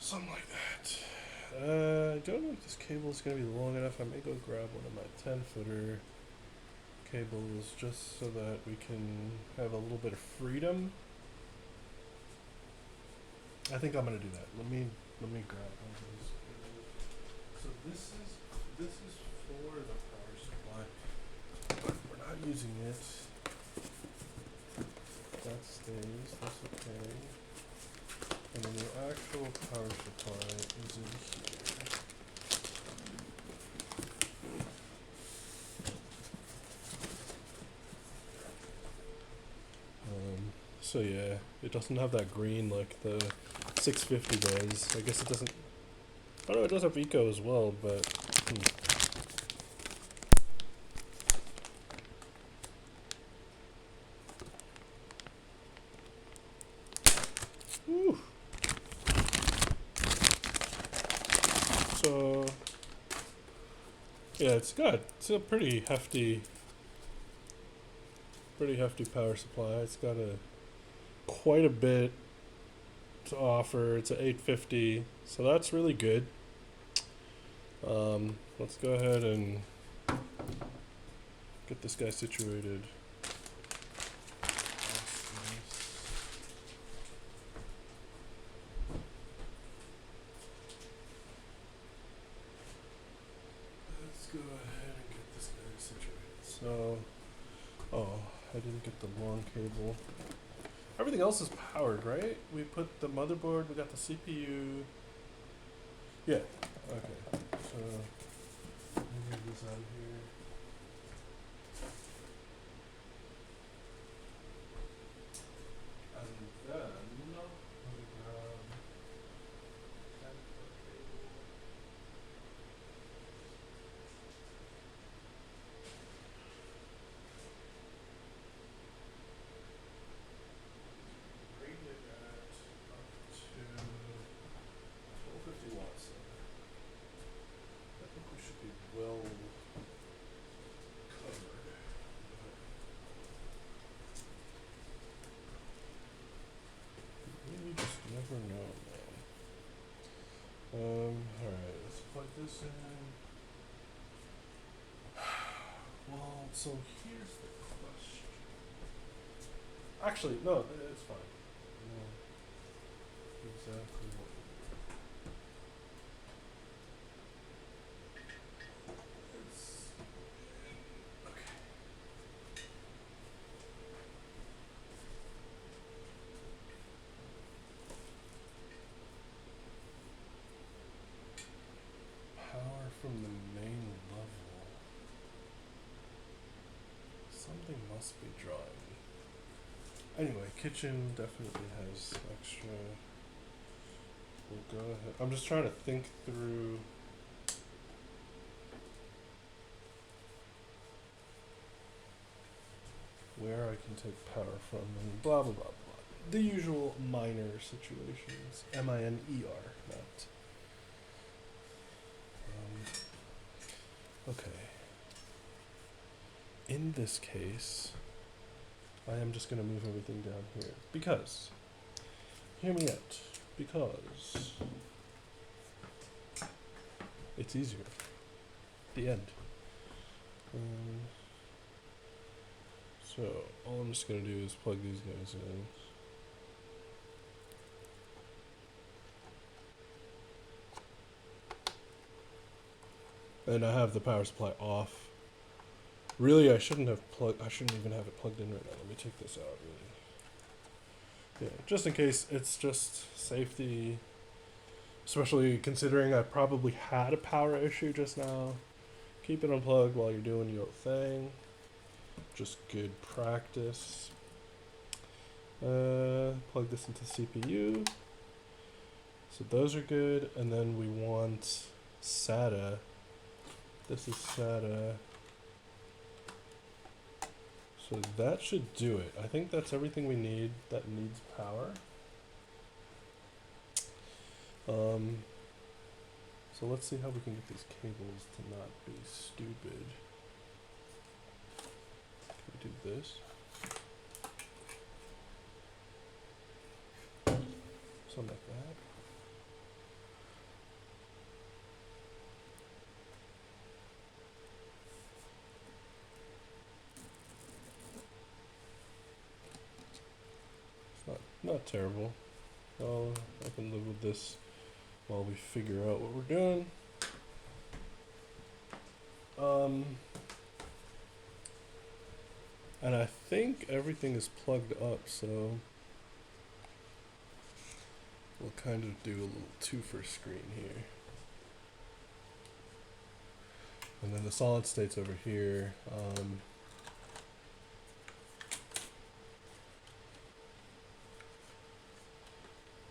something like that. I don't know if this cable is going to be long enough. I may go grab one of my 10-footer cables just so that we can have a little bit of freedom. I think I'm going to do that. Let me grab one of those cables. So this is for the power supply. We're not using it. That stays. That's okay. And then the actual power supply is in here. So yeah, it doesn't have that green like the 650 does. I guess it doesn't. I know it does have eco as well, but. So yeah, it's a pretty hefty power supply. It's got quite a bit to offer. It's a 850, so that's really good. Let's go ahead and get this guy situated. Go ahead and get this guy situated. So, I didn't get the long cable. Everything else is powered, right? We put the motherboard, we got the CPU. Yeah, okay. So, let me move this out of here. And then, let me grab well covered. You just never know, man. Alright, let's plug this in. Well, so here's the question. Actually, no, it's fine. No, exactly what from the main level. Something must be drawing. Anyway, kitchen definitely has extra. We'll go ahead. I'm just trying to think through where I can take power from, and blah blah blah blah. The usual miner situations. M-I-N-E-R, not. Okay. In this case, I am just going to move everything down here. Because, hear me out, because it's easier. The end. So, all I'm just going to do is plug these guys in. And I have the power supply off. Really, I shouldn't even have it plugged in right now. Let me take this out, really. Yeah, just in case, it's just safety. Especially considering I probably had a power issue just now. Keep it unplugged while you're doing your thing. Just good practice. Plug this into CPU. So those are good. And then we want SATA. This is SATA. So that should do it. I think that's everything we need that needs power. So let's see how we can get these cables to not be stupid. Can we do this? Something like that. It's not terrible. Well, I can live with this while we figure out what we're doing. And I think everything is plugged up, so we'll kind of do a little two-for screen here. And then the solid state's over here.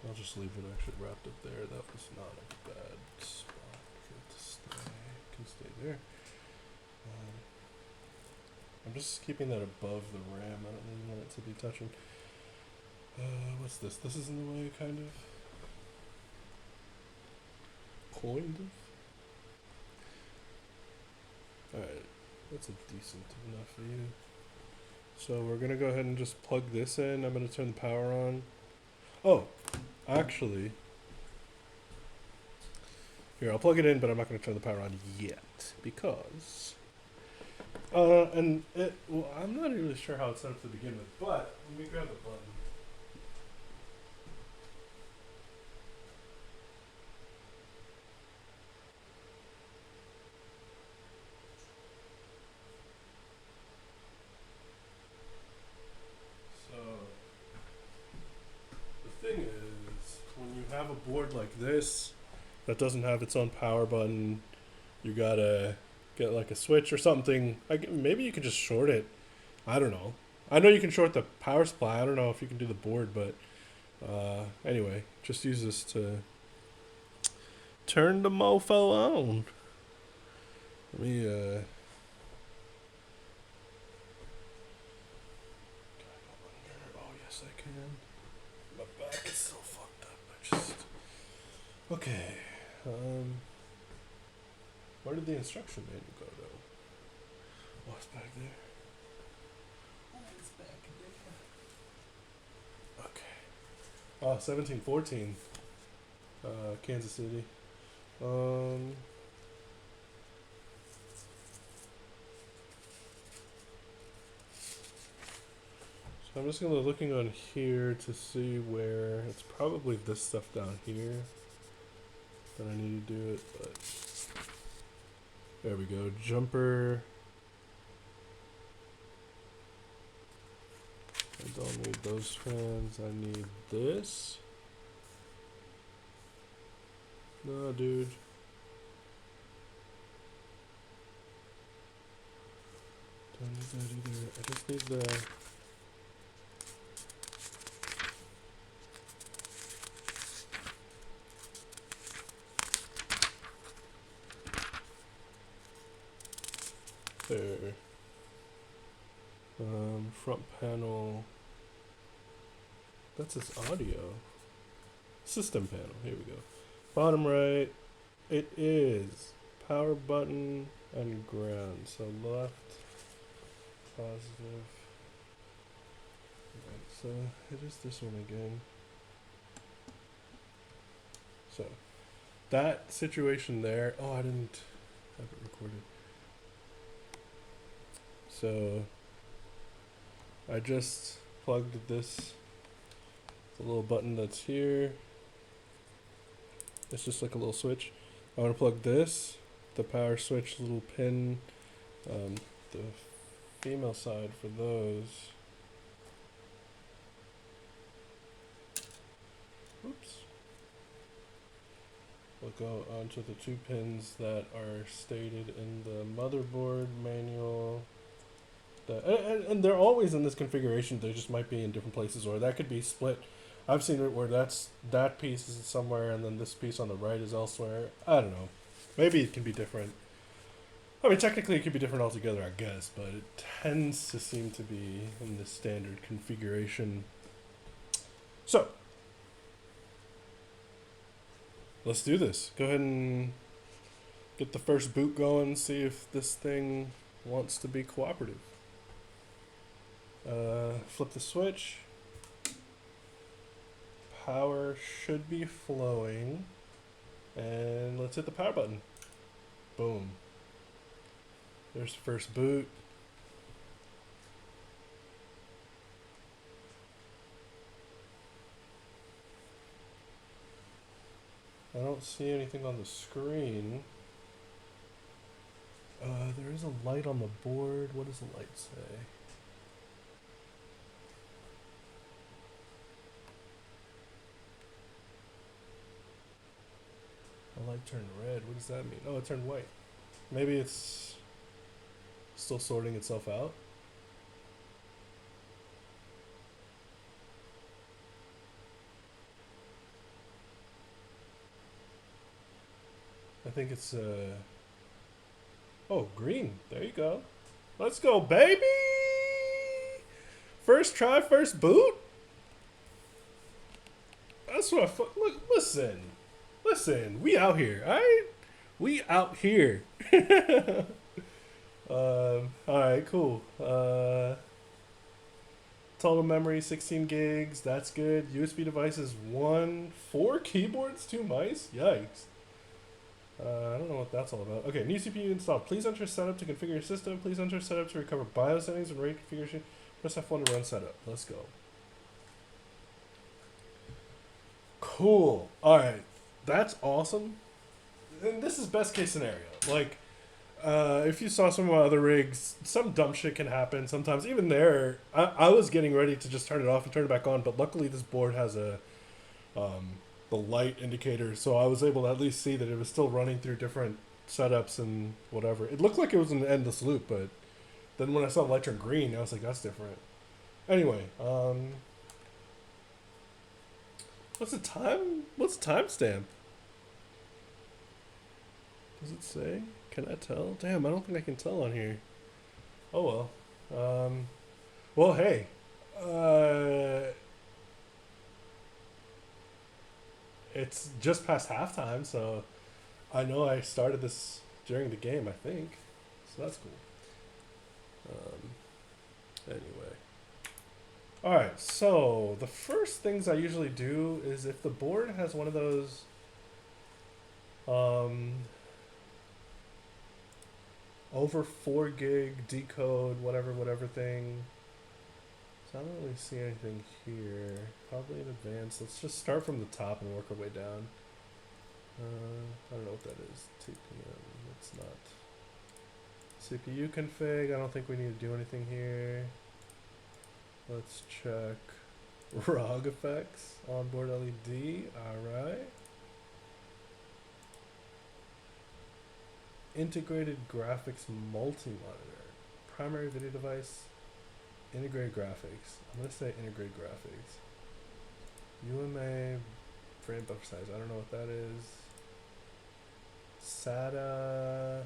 I'll just leave it actually wrapped up there. That was not a bad spot for it to stay. It can stay there. I'm just keeping that above the RAM. I don't really want it to be touching. What's this? This is in the way, kind of. Kind of. Alright, that's a decent enough view. So we're gonna go ahead and just plug this in. I'm gonna turn the power on. Oh, actually, here, I'll plug it in, but I'm not going to turn the power on yet, because, well, I'm not really sure how it's set up to begin with, but let me grab the button. Have a board like this that doesn't have its own power button, you gotta get like a switch or something. Maybe you could just short it. I don't know. I know you can short the power supply. I don't know if you can do the board, but anyway, just use this to turn the mofo on. Let me oh yes I can. My back is so fucked up. Okay. Where did the instruction manual go, though? Oh, it's back there. It's back there. Okay. Oh, 1714. Kansas City. So I'm just gonna looking on here to see where it's probably this stuff down here that I need to do it, but there we go. Jumper. I don't need those fans. I need this. No, dude. Don't need that either. I just need the. There. Front panel. That's its audio. System panel. Here we go. Bottom right. It is power button and ground. So left, positive. Right, so it is this one again. So that situation there. Oh, I didn't have it recorded. So I just plugged this, the little button that's here. It's just like a little switch. I want to plug this, the power switch little pin, the female side for those. Oops. We'll go onto the 2 pins that are stated in the motherboard manual. And they're always in this configuration. They just might be in different places, or that could be split. I've seen it where that piece is somewhere, and then this piece on the right is elsewhere. I don't know. Maybe it can be different. I mean, technically it could be different altogether, I guess, but it tends to seem to be in the standard configuration. So, let's do this. Go ahead and get the first boot going, see if this thing wants to be cooperative. Flip the switch. Power should be flowing. And let's hit the power button. Boom. There's the first boot. I don't see anything on the screen. There is a light on the board. What does the light say? The light turned red. What does that mean? Oh, it turned white. Maybe it's still sorting itself out. I think it's oh, green. There you go. Let's go, baby! First try, first boot? That's what look, listen, we out here, alright? We out here. Alright, cool. Total memory 16 gigs, that's good. USB devices 1, 4 keyboards, 2 mice? Yikes. I don't know what that's all about. Okay, new CPU installed. Please enter setup to configure your system. Please enter setup to recover BIOS settings and RAID configuration. Press F1 to run setup. Let's go. Cool. Alright. That's awesome. And this is best case scenario. Like, if you saw some of my other rigs, some dumb shit can happen sometimes. Even there, I was getting ready to just turn it off and turn it back on, but luckily this board has a the light indicator, so I was able to at least see that it was still running through different setups and whatever. It looked like it was an endless loop, but then when I saw the light turn green, I was like, that's different. Anyway, what's the time? What's the timestamp? Does it say? Can I tell? Damn, I don't think I can tell on here. Oh well. Well, hey. It's just past halftime, so I know I started this during the game, I think. So that's cool. Anyway. Alright, so the first things I usually do is if the board has one of those over 4 gig decode, whatever thing. So I don't really see anything here. Probably in advance. Let's just start from the top and work our way down. I don't know what that is. TPM. It's not. CPU config. I don't think we need to do anything here. Let's check ROG effects. Onboard LED. Alright. Integrated graphics multi-monitor. Primary video device. Integrated graphics. I'm going to say integrated graphics. UMA frame buffer size. I don't know what that is. SATA.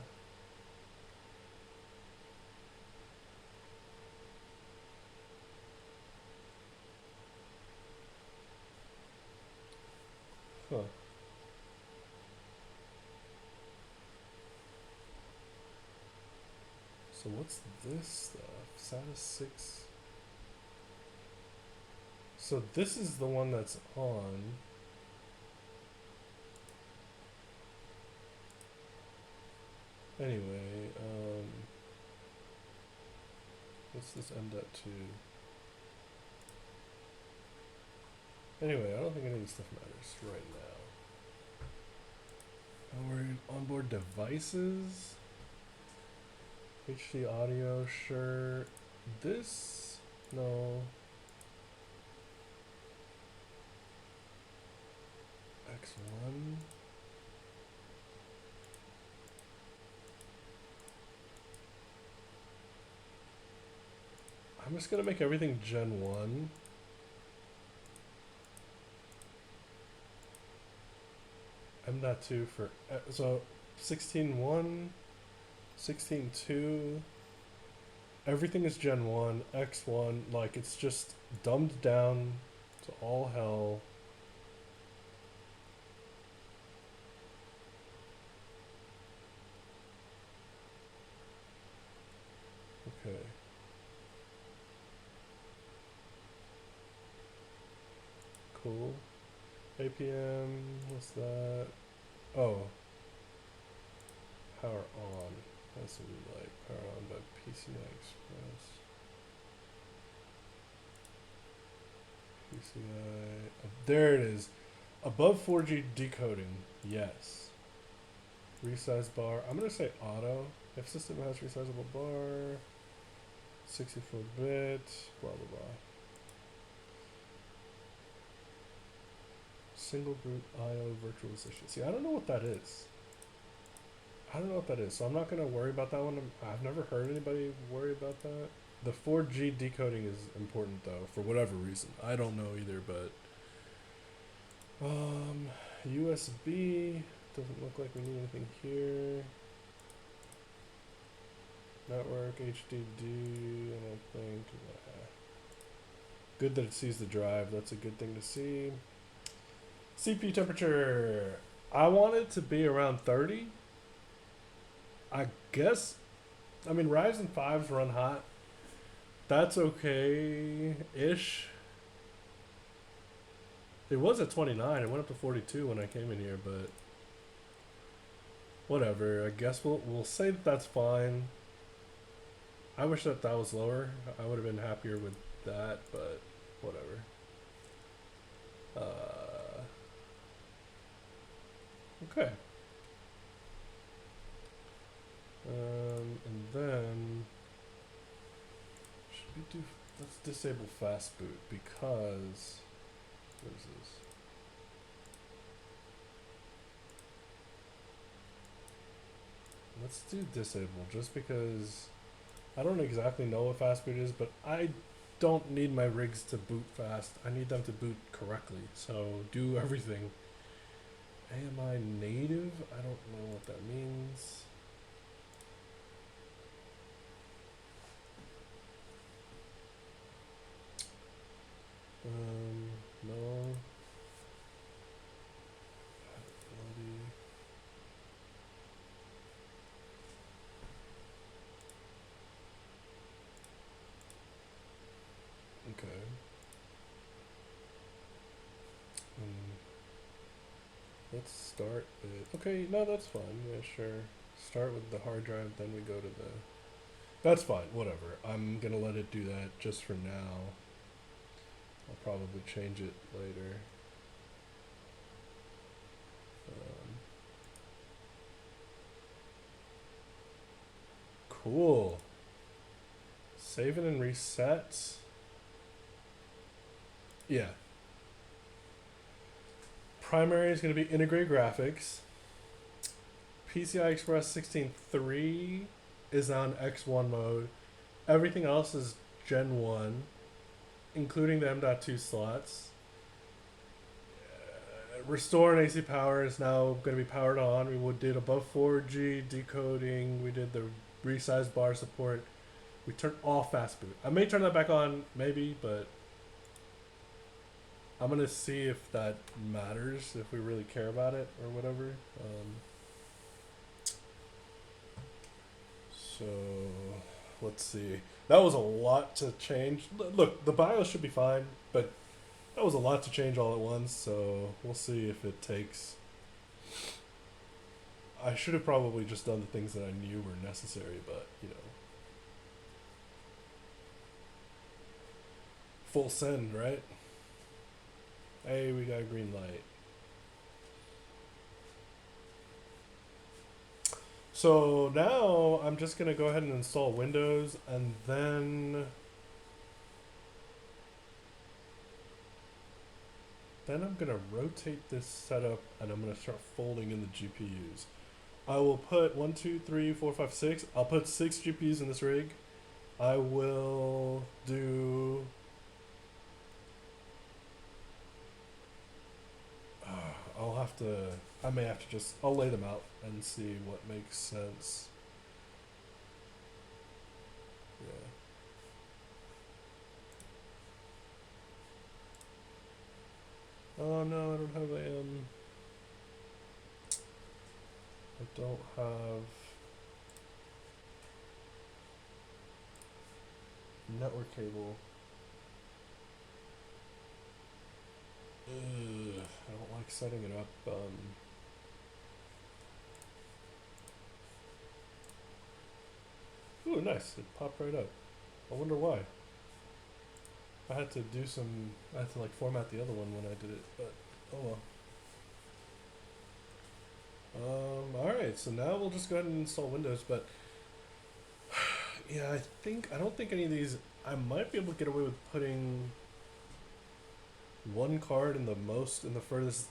So what's this stuff? SATA 6. So this is the one that's on. Anyway, what's this M.2? Anyway, I don't think any of this stuff matters right now. Our onboard devices. HD audio, sure. This, no. X1. I'm just gonna make everything Gen 1. M.2 for, so 16.1, 16.2, everything is Gen 1, X1, like it's just dumbed down to all hell. Okay. Cool. APM, what's that? Oh. Power on. That's what we like. Power on by PCI Express. PCI. Oh, there it is. Above 4G decoding. Yes. Resize bar. I'm going to say auto. If system has resizable bar. 64-bit. Blah, blah, blah. Single boot IO virtualization. See, I don't know what that is. I don't know what that is, so I'm not going to worry about that one. I've never heard anybody worry about that. The 4G decoding is important, though, for whatever reason. I don't know either, but... USB... Doesn't look like we need anything here. Network, HDD, I don't think... Good that it sees the drive. That's a good thing to see. CPU temperature. I want it to be around 30. I guess, I mean, Ryzen 5s run hot. That's okay-ish. It was at 29. It went up to 42 when I came in here, but whatever. I guess we'll say that that's fine. I wish that that was lower. I would have been happier with that, but whatever. Okay. And then should we do? Let's disable fast boot because what is this? Let's do disable just because I don't exactly know what fast boot is, but I don't need my rigs to boot fast. I need them to boot correctly. So do everything. AMI native? I don't know what that means. No. Okay. Let's start it. Okay, no, that's fine. Yeah, sure. Start with the hard drive, then we go to the... That's fine, whatever. I'm gonna let it do that just for now. I'll probably change it later. Cool. Save it and reset. Yeah. Primary is going to be integrated graphics. PCI Express 16.3 is on X1 mode. Everything else is Gen 1, including the M.2 slots. Restore and AC power is now going to be powered on. We did above 4G decoding. We did the resize bar support. We turned off fast boot. I may turn that back on, maybe, but I'm going to see if that matters, if we really care about it or whatever. So let's see. That was a lot to change. Look, the BIOS should be fine, but that was a lot to change all at once, so we'll see if it takes. I should have probably just done the things that I knew were necessary, but, you know. Full send, right? Hey, we got a green light. So now I'm just going to go ahead and install Windows, and then I'm going to rotate this setup, and I'm going to start folding in the GPUs. I will put 1, 2, 3, 4, 5, 6. I'll put 6 GPUs in this rig. I will do. I'll have to. I may have to just. I'll lay them out and see what makes sense. Yeah. Oh no, I don't have a. I don't have network cable. Ugh, I don't like setting it up. Ooh, nice. It popped right up. I wonder why. I had to do some. I had to like format the other one when I did it, but oh well. Alright, so now we'll just go ahead and install Windows, but yeah, I don't think any of these, I might be able to get away with putting one card in the furthest,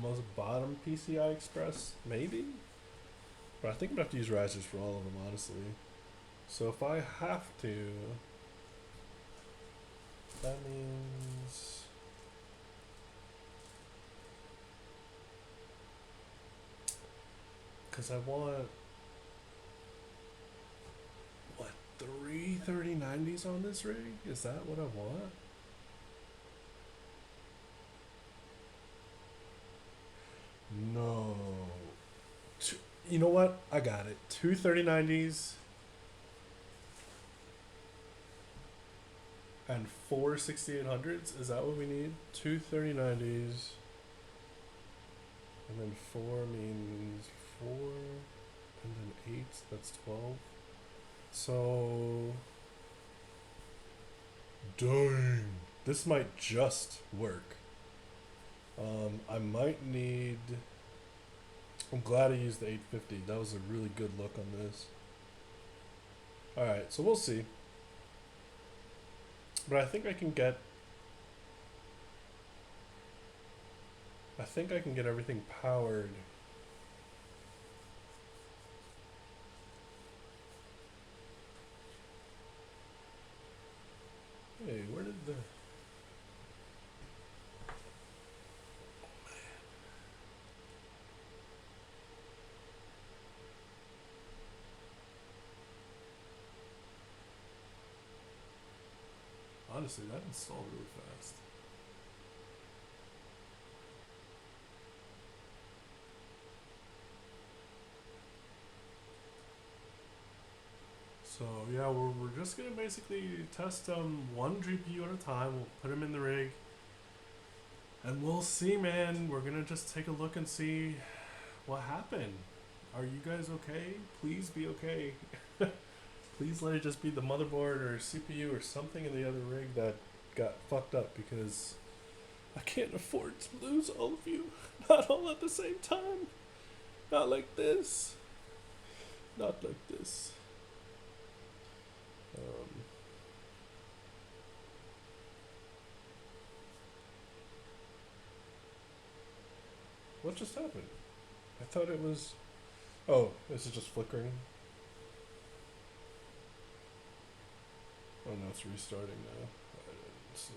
most bottom PCI Express, maybe? But I think I'm gonna have to use risers for all of them, honestly. So if I have to, that means. Because I want, what, 3 3090s on this rig? Is that what I want? No. You know what? I got it. 2 3090s and 4 6800s. Is that what we need? 2 3090s. And then 4 means 4, and then 8, that's 12. So, dang, this might just work. I might need, I'm glad I used the 850. That was a really good look on this. Alright, so we'll see. But I think I can get everything powered. Hey, where did the... Honestly, that installed really fast. So yeah, we're just gonna basically test one GPU at a time. We'll put them in the rig, and we'll see, man. We're gonna just take a look and see what happened. Are you guys okay? Please be okay. Please let it just be the motherboard or CPU or something in the other rig that got fucked up, because I can't afford to lose all of you. Not all at the same time. Not like this. Not like this. What just happened? I thought it was... Oh, this is just flickering. Oh no, it's restarting now. Let's see.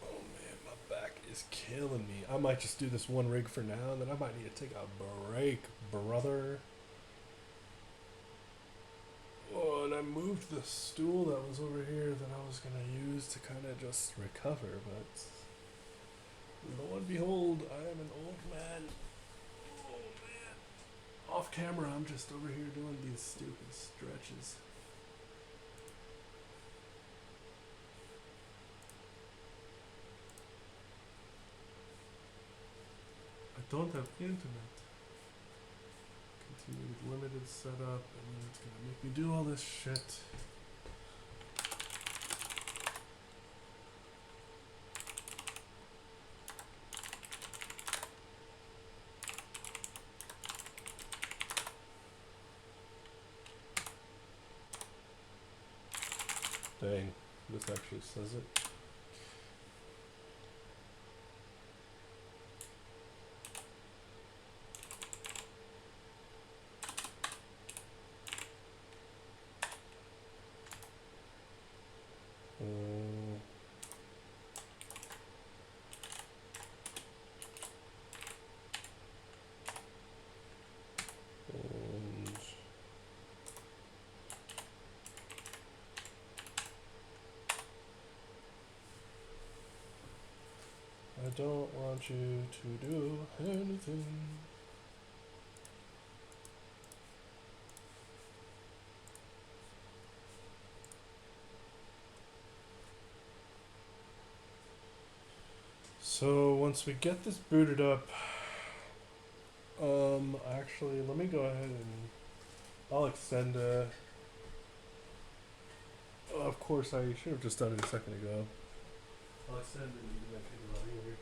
Oh man, my back is killing me. I might just do this one rig for now, and then I might need to take a break, brother. Oh, and I moved the stool that was over here that I was gonna use to kind of just recover, but Lo and behold, I am an old man. Oh man. Off camera, I'm just over here doing these stupid stretches. I don't have internet. Continue with limited setup, and then it's gonna make me do all this shit. Dang, this actually says it. And I don't want you to do anything. So once we get this booted up, actually, let me go ahead and I'll extend. Of course, I should have just done it a second ago. I'll extend it and make it a lot easier.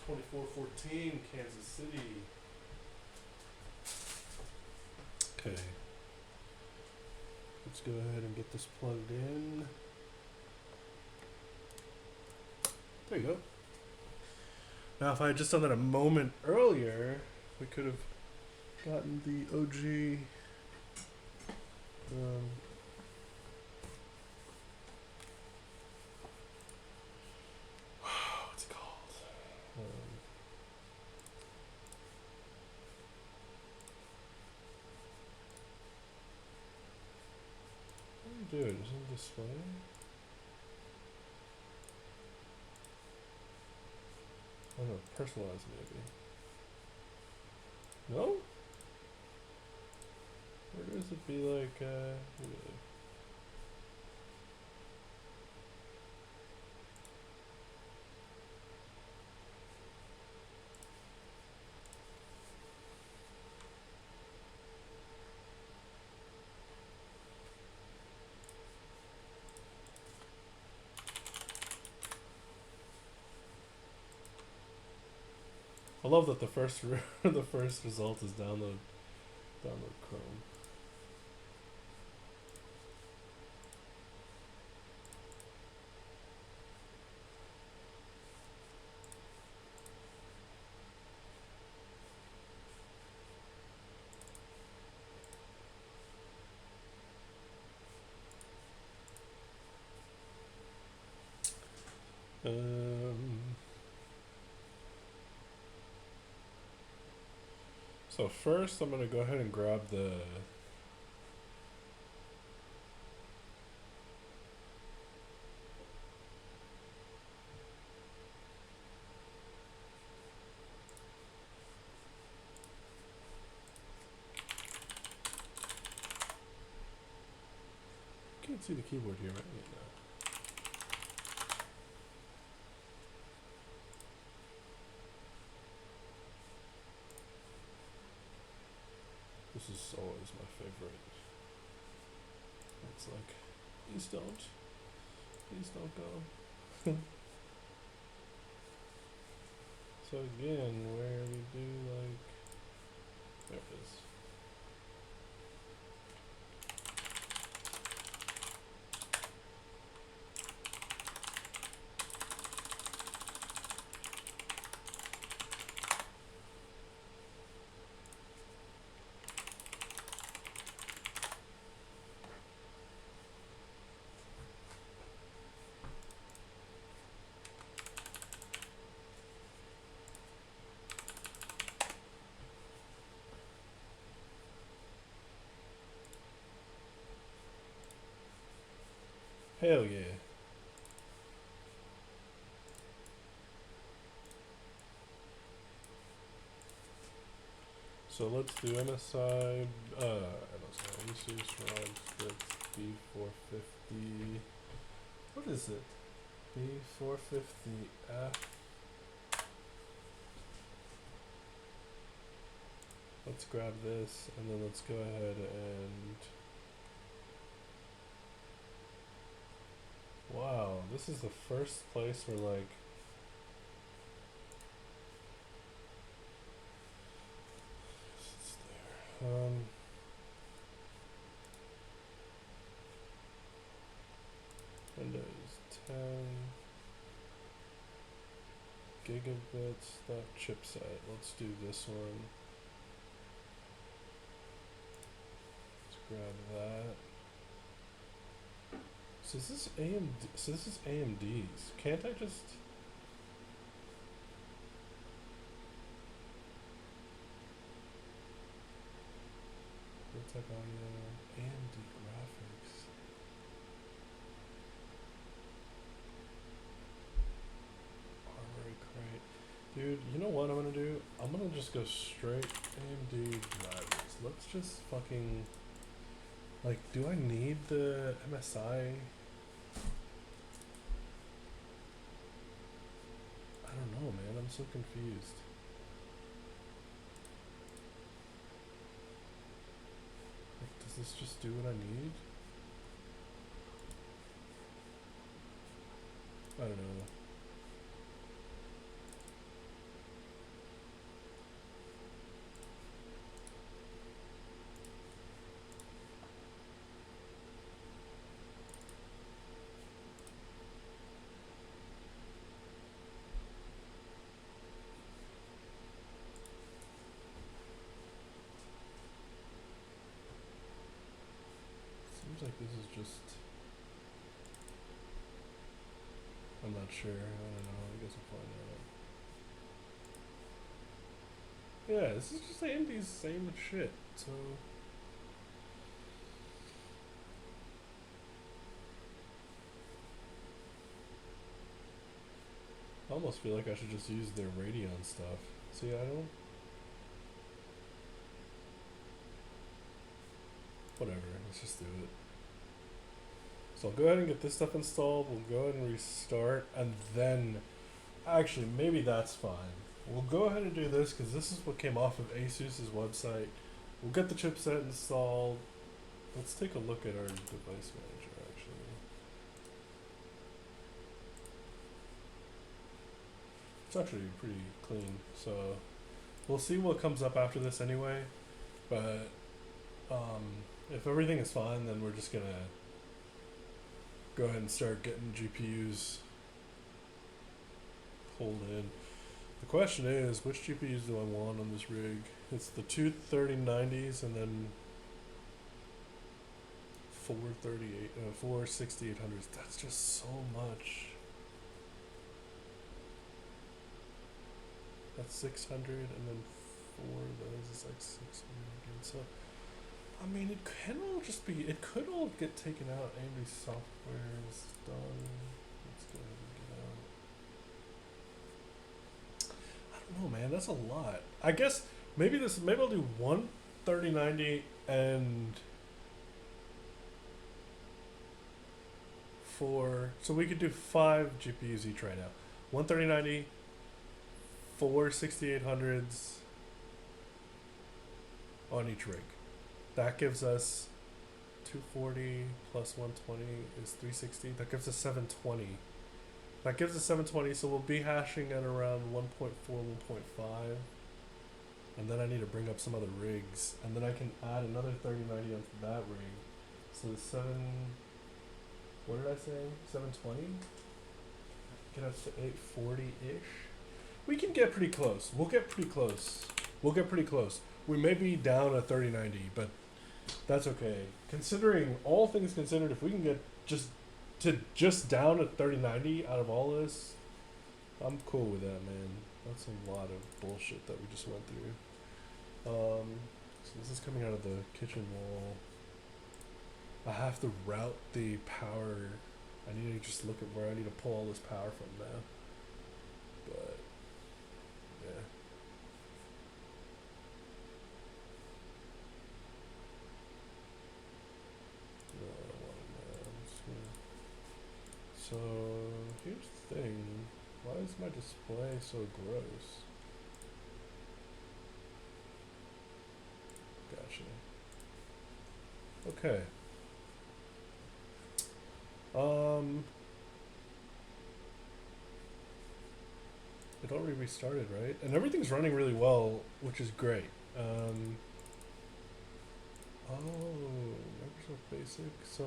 .2414 Kansas City. Okay. Let's go ahead and get this plugged in. There you go. Now, if I had just done that a moment earlier, we could have gotten the OG. What's it called? What are you doing? Is it display? I don't know, personalized maybe. No? Or does it be like, I love that the first the first result is download Chrome. Um, so first, I'm gonna go ahead and grab the. Can't see the keyboard here right now. This is always my favorite. It's like, please don't go. So again, where we do like, there it is. Hell yeah. So let's do MSI, Asus ROG Strix B450. What is it? B450F. Let's grab this and then let's go ahead and. Wow, this is the first place where like. It's there. Windows 10 gigabits, that chipset. Let's do this one. Let's grab that. So is this AMD? So this is AMD's. Can't I just? Tech audio, AMD graphics. Armory crate. Dude, you know what I'm gonna do? I'm gonna just go straight AMD drivers. Let's just fucking. Like, do I need the MSI? I don't know, man. I'm so confused. Like, does this just do what I need? I don't know. Seems like this is just. I'm not sure. I don't know. I guess I'll find out. Yeah, this is just AMD's same shit. So. I almost feel like I should just use their Radeon stuff. See, I don't. Whatever, let's just do it. So I'll go ahead and get this stuff installed. We'll go ahead and restart, and then. Actually, maybe that's fine. We'll go ahead and do this because this is what came off of Asus's website. We'll get the chipset installed. Let's take a look at our device manager, actually. It's actually pretty clean, so we'll see what comes up after this anyway. But if everything is fine, then we're just gonna go ahead and start getting GPUs pulled in. The question is, which GPUs do I want on this rig? It's the two 3090s and then four 6800s. That's just so much. That's 600, and then 4 of those is like 600 again. So, I mean, it can all just be, it could all get taken out. AMD software is done. Let's go ahead and get out. I don't know, man. That's a lot. I guess maybe I'll do one 3090 and four. So we could do 5 GPUs each right now. One 3090, 4 6800s on each rig. That gives us 240 plus 120 is 360. That gives us 720. That gives us 720, so we'll be hashing at around 1.4, 1.5. And then I need to bring up some other rigs. And then I can add another 3090 onto that rig. So the 7, what did I say? 720? Get up to 840-ish. We can get pretty close. We'll get pretty close. We may be down a 3090, but that's okay. Considering all things considered, if we can get just down a 3090 out of all this, I'm cool with that, man. That's a lot of bullshit that we just went through. So this is coming out of the kitchen wall. I have to route the power. I need to just look at where I need to pull all this power from now. But yeah. No, I don't want it now. So here's the thing. Why is my display so gross? Gotcha. Okay. It already restarted, right? And everything's running really well, which is great. Oh, Microsoft Basic. So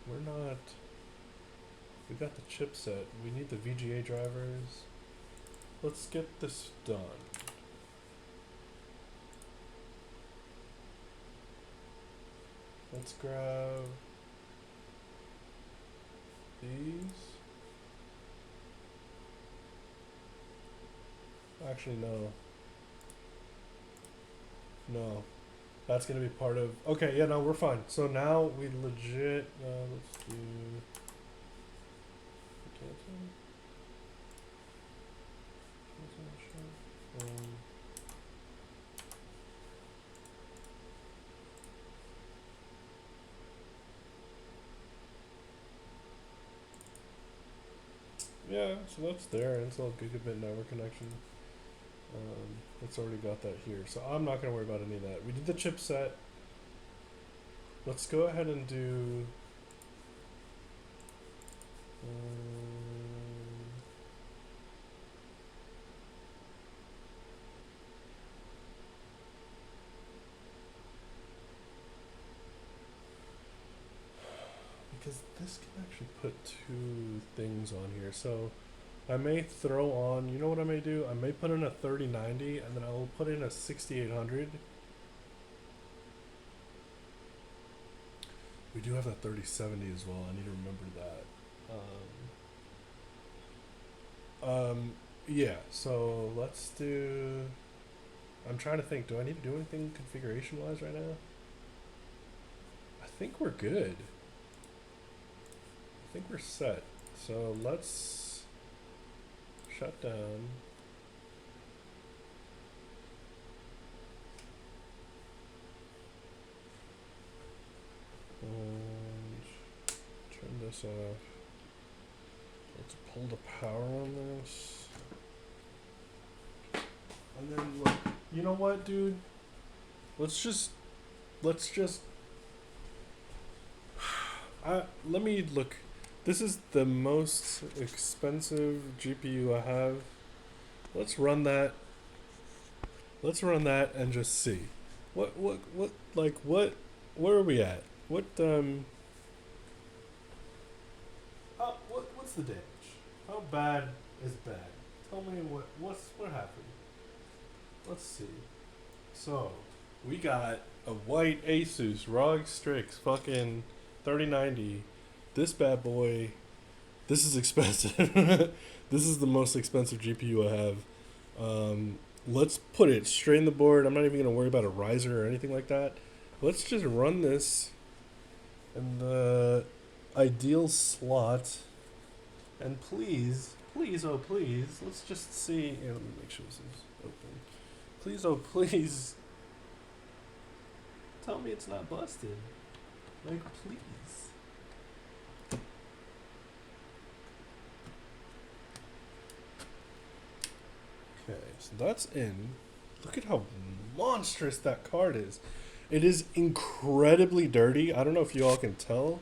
we're not. We got the chipset. We need the VGA drivers. Let's get this done. Let's grab these. Actually, no. No. That's going to be part of... Okay, yeah, no, we're fine. So now we legit... let's do... yeah, so that's there. It's all gigabit network connection. It's already got that here. So I'm not going to worry about any of that. We did the chipset. Let's go ahead and do... because this can actually put 2 things on here. So I may throw on, you know what I may do? I may put in a 3090 and then I'll put in a 6800. We do have that 3070 as well. I need to remember that. Yeah, so let's do... I'm trying to think, do I need to do anything configuration-wise right now? I think we're good. I think we're set. So let's shut down. And turn this off. Let's pull the power on this. And then look, you know what, dude? Let's just let me look. This is the most expensive GPU I have. Let's run that. Let's run that and just see. Where are we at? What's the damage? How bad is bad? Tell me what happened. Let's see. So, we got a white Asus ROG Strix fucking 3090. This bad boy, this is expensive. This is the most expensive GPU I have. Let's put it straight in the board. I'm not even gonna worry about a riser or anything like that. Let's just run this in the ideal slot. And please, please, oh please, let's just see. Let me make sure this is open. Please, oh please, tell me it's not busted. Like, please. Okay, so that's in. Look at how monstrous that card is. It is incredibly dirty. I don't know if you all can tell.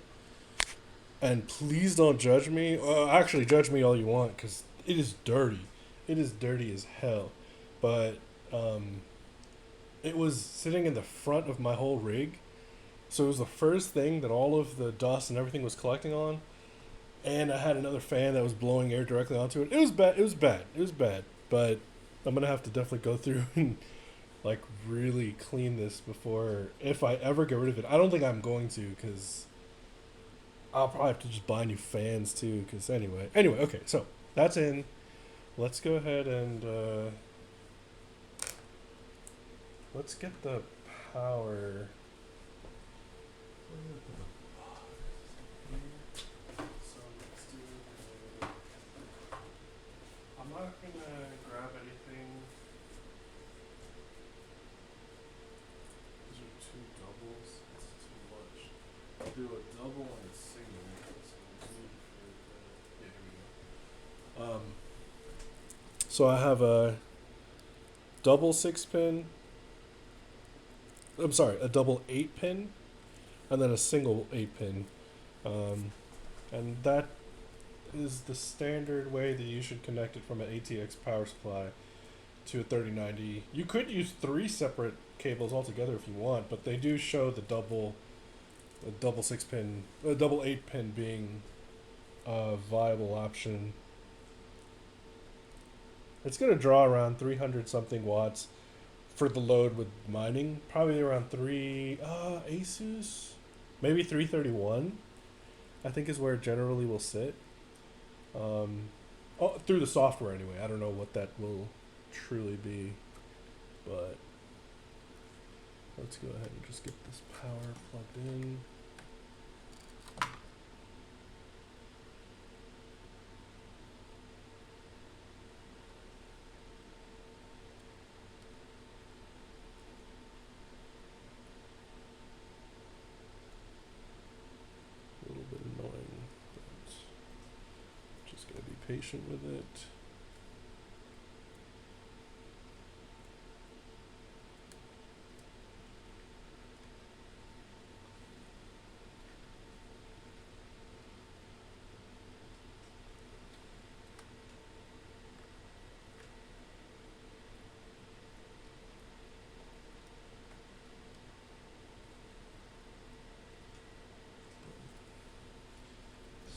And please don't judge me. Actually, judge me all you want because it is dirty. It is dirty as hell. But it was sitting in the front of my whole rig. So it was the first thing that all of the dust and everything was collecting on. And I had another fan that was blowing air directly onto it. It was bad. It was bad. It was bad. But I'm going to have to definitely go through and like really clean this before, if I ever get rid of it. I don't think I'm going to because I'll probably have to just buy new fans too. Because anyway, okay. So that's in. Let's go ahead and let's get the power. So let's do. I'm not gonna grab anything. These are two doubles. It's too much. I'll do a double and a single. Yeah, here we go. So I have a double 6-pin. I'm sorry, a double 8-pin, and then a single 8-pin, and that is the standard way that you should connect it from an ATX power supply to a 3090. You could use 3 separate cables altogether if you want, but they do show the double 6-pin, a double 8-pin being a viable option. It's gonna draw around 300 something watts for the load with mining, probably around 3 Asus, maybe 331, I think is where it generally will sit. Through the software anyway. I don't know what that will truly be, but let's go ahead and just get this power plugged in. A little bit annoying, but just gotta be patient with it.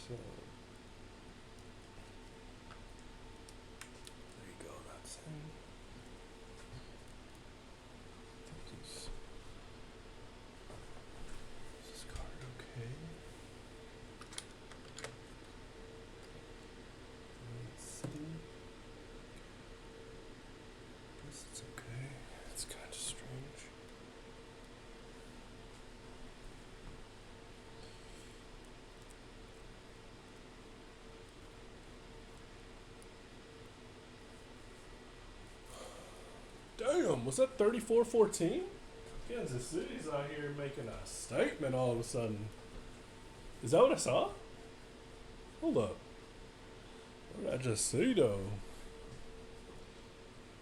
So there you go, that's in. Is this card okay? Let's see. Guess it's okay. It's kind of strange. Damn, was that 34-14? Kansas City's out here making a statement all of a sudden. Is that what I saw? Hold up. What did I just see though?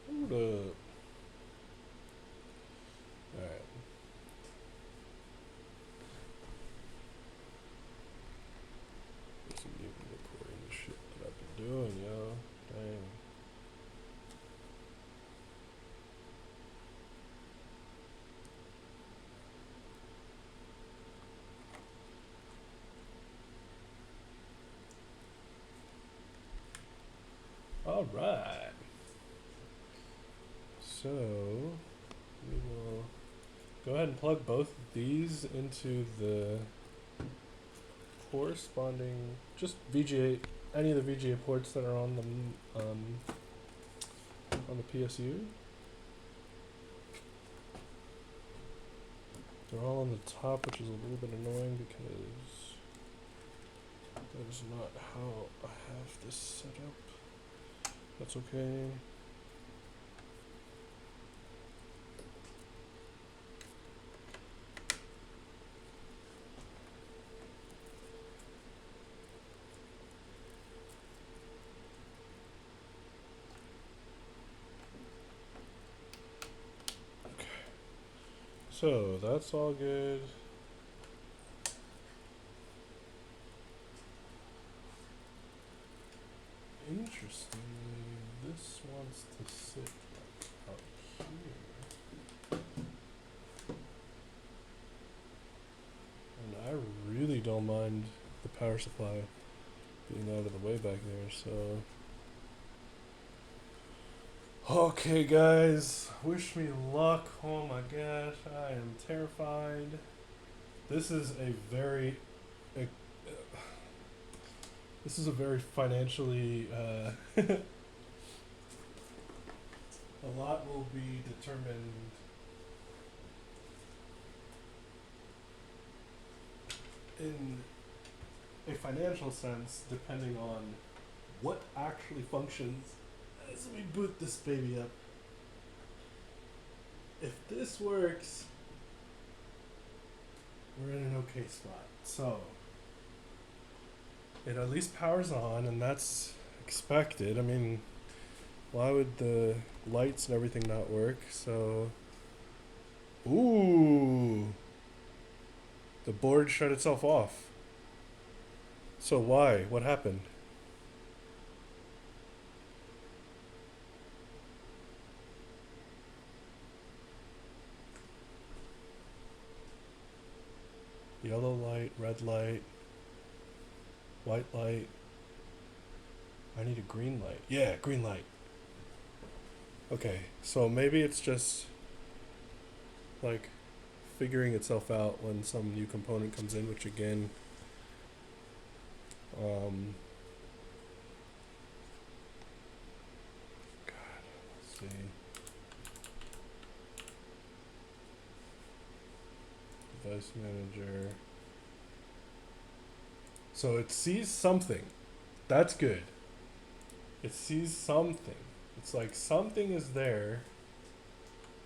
Hold up. Alright. This isn't even recording the shit that I've been doing, yo. Dang. All right. So we will go ahead and plug both of these into the corresponding just VGA any of the VGA ports that are on the PSU. They're all on the top, which is a little bit annoying because that is not how I have this set up. That's okay. So that's all good. Interestingly, this wants to sit like out here. And I really don't mind the power supply being out of the way back there, so. Okay, guys, wish me luck. Oh my gosh, I am terrified. This is a very, this is a very financially, a lot will be determined in a financial sense depending on what actually functions as we boot this baby up. If this works, we're in an okay spot. So it at least powers on, and that's expected. I mean, why would the lights and everything not work? So, ooh, the board shut itself off. So why? What happened? Yellow light, red light, white light. I need a green light. Yeah, green light. Okay, so maybe it's just like figuring itself out when some new component comes in, which again, God, let's see. Device manager. So it sees something. That's good. It sees something. It's like something is there.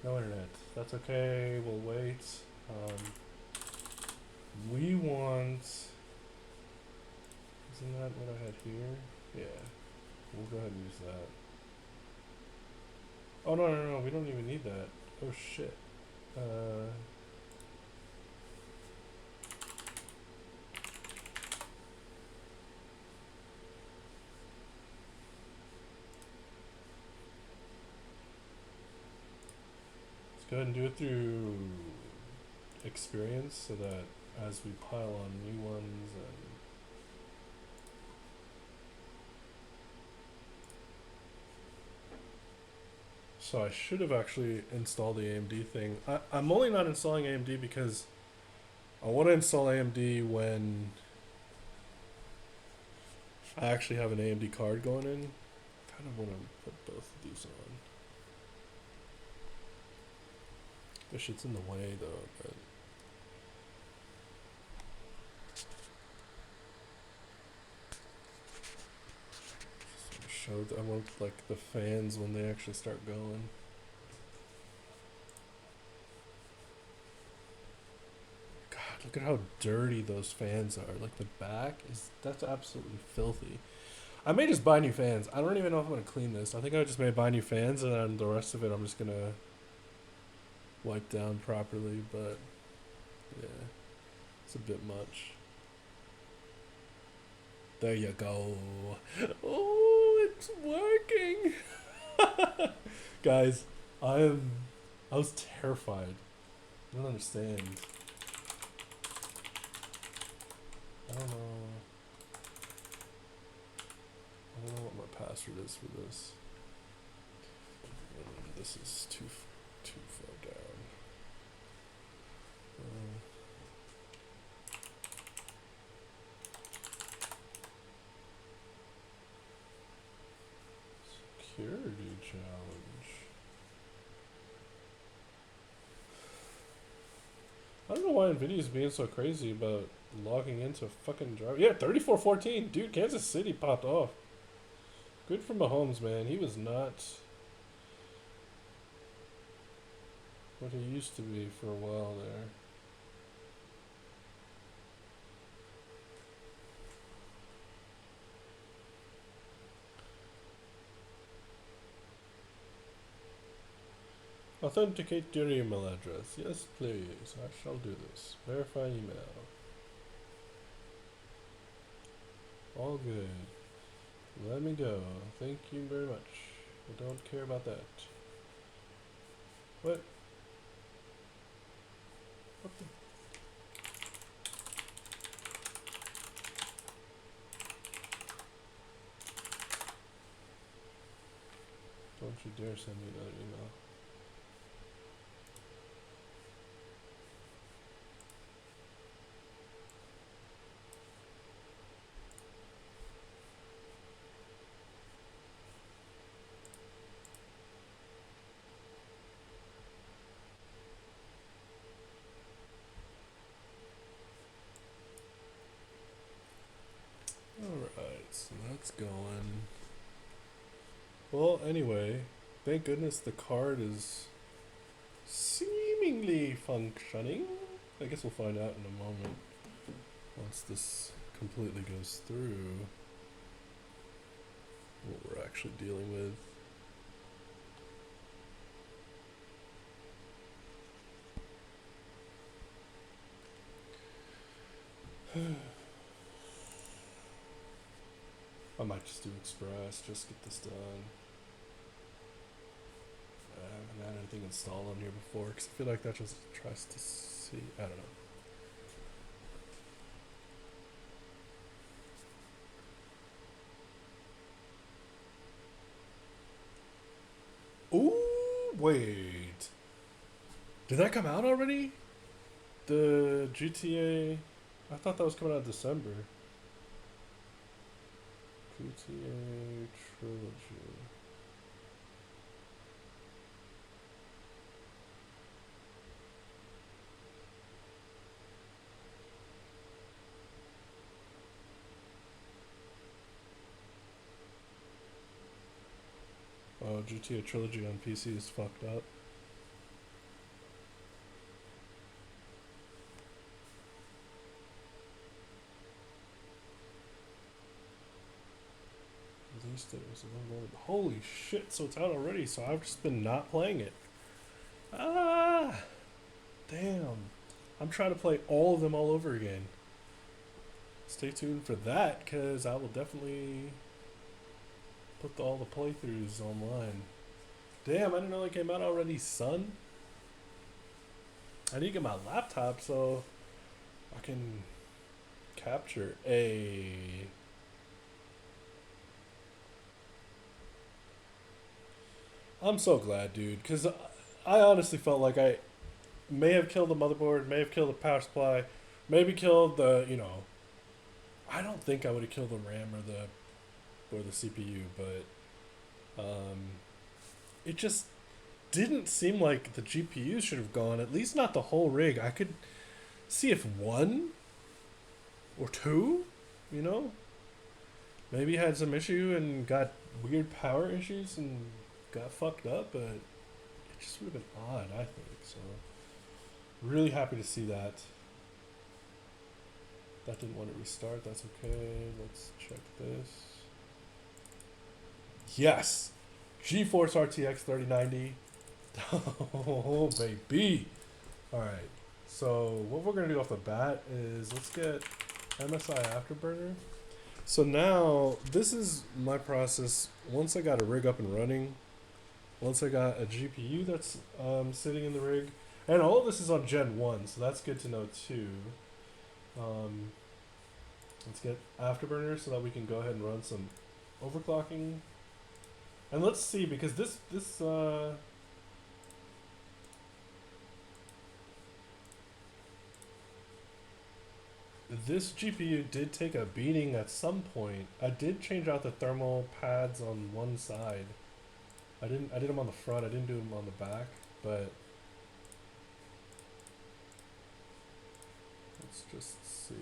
No internet. That's okay. We'll wait. We want. Isn't that what I had here? Yeah. We'll go ahead and use that. Oh no. We don't even need that. Oh shit. Go ahead and do it through experience so that as we pile on new ones and so I should have actually installed the AMD thing. I'm only not installing AMD because I want to install AMD when I actually have an AMD card going in. I kind of want to put both of these on. This shit's in the way though, but show I want like the fans when they actually start going. God, look at how dirty those fans are. Like the back that's absolutely filthy. I may just buy new fans. I don't even know if I'm gonna clean this. I think I just may buy new fans and then the rest of it I'm just gonna wipe down properly, but yeah, it's a bit much. There you go. Oh, it's working. Guys, I was terrified. I don't understand. I don't know what my password is for this. This is too far down. Security challenge. I don't know why Nvidia's being so crazy about logging into fucking driver. Yeah, 34-14. Dude, Kansas City popped off. Good for Mahomes, man. He was not what he used to be for a while there. Authenticate your email address. Yes, please. I shall do this. Verify email. All good. Let me go. Thank you very much. I don't care about that. What? What the? Don't you dare send me another email. Alright, so that's going. Well, anyway, thank goodness the card is seemingly functioning. I guess we'll find out in a moment once this completely goes through what we're actually dealing with. I might just do Express, just get this done. I haven't had anything installed on here before because I feel like that just tries to see. I don't know. Ooh, wait. Did that come out already? The GTA. I thought that was coming out in December. GTA Trilogy. Oh, GTA Trilogy on PC is fucked up. Release date was holy shit, so it's out already, so I've just been not playing it. Ah! Damn. I'm trying to play all of them all over again. Stay tuned for that, because I will definitely put all the playthroughs online. Damn, I didn't know it came out already, son. I need to get my laptop so I can capture a. I'm so glad, dude, because I honestly felt like I may have killed the motherboard, may have killed the power supply, maybe killed the, I don't think I would have killed the RAM or the CPU, but it just didn't seem like the GPU should have gone, at least not the whole rig. I could see if one or two, maybe had some issue and got weird power issues and got fucked up, but it just would have been odd, I think. So really happy to see that. That didn't want to restart. That's okay. Let's check this. Yes! GeForce RTX 3090. Oh, baby. Alright. So what we're going to do off the bat is let's get MSI Afterburner. So now this is my process. Once I got a rig up and running, once I got a GPU that's sitting in the rig, and all of this is on Gen 1, so that's good to know too. Let's get Afterburner so that we can go ahead and run some overclocking. And let's see, because this GPU did take a beating at some point. I did change out the thermal pads on one side. I did them on the front. I didn't do them on the back, but let's just see.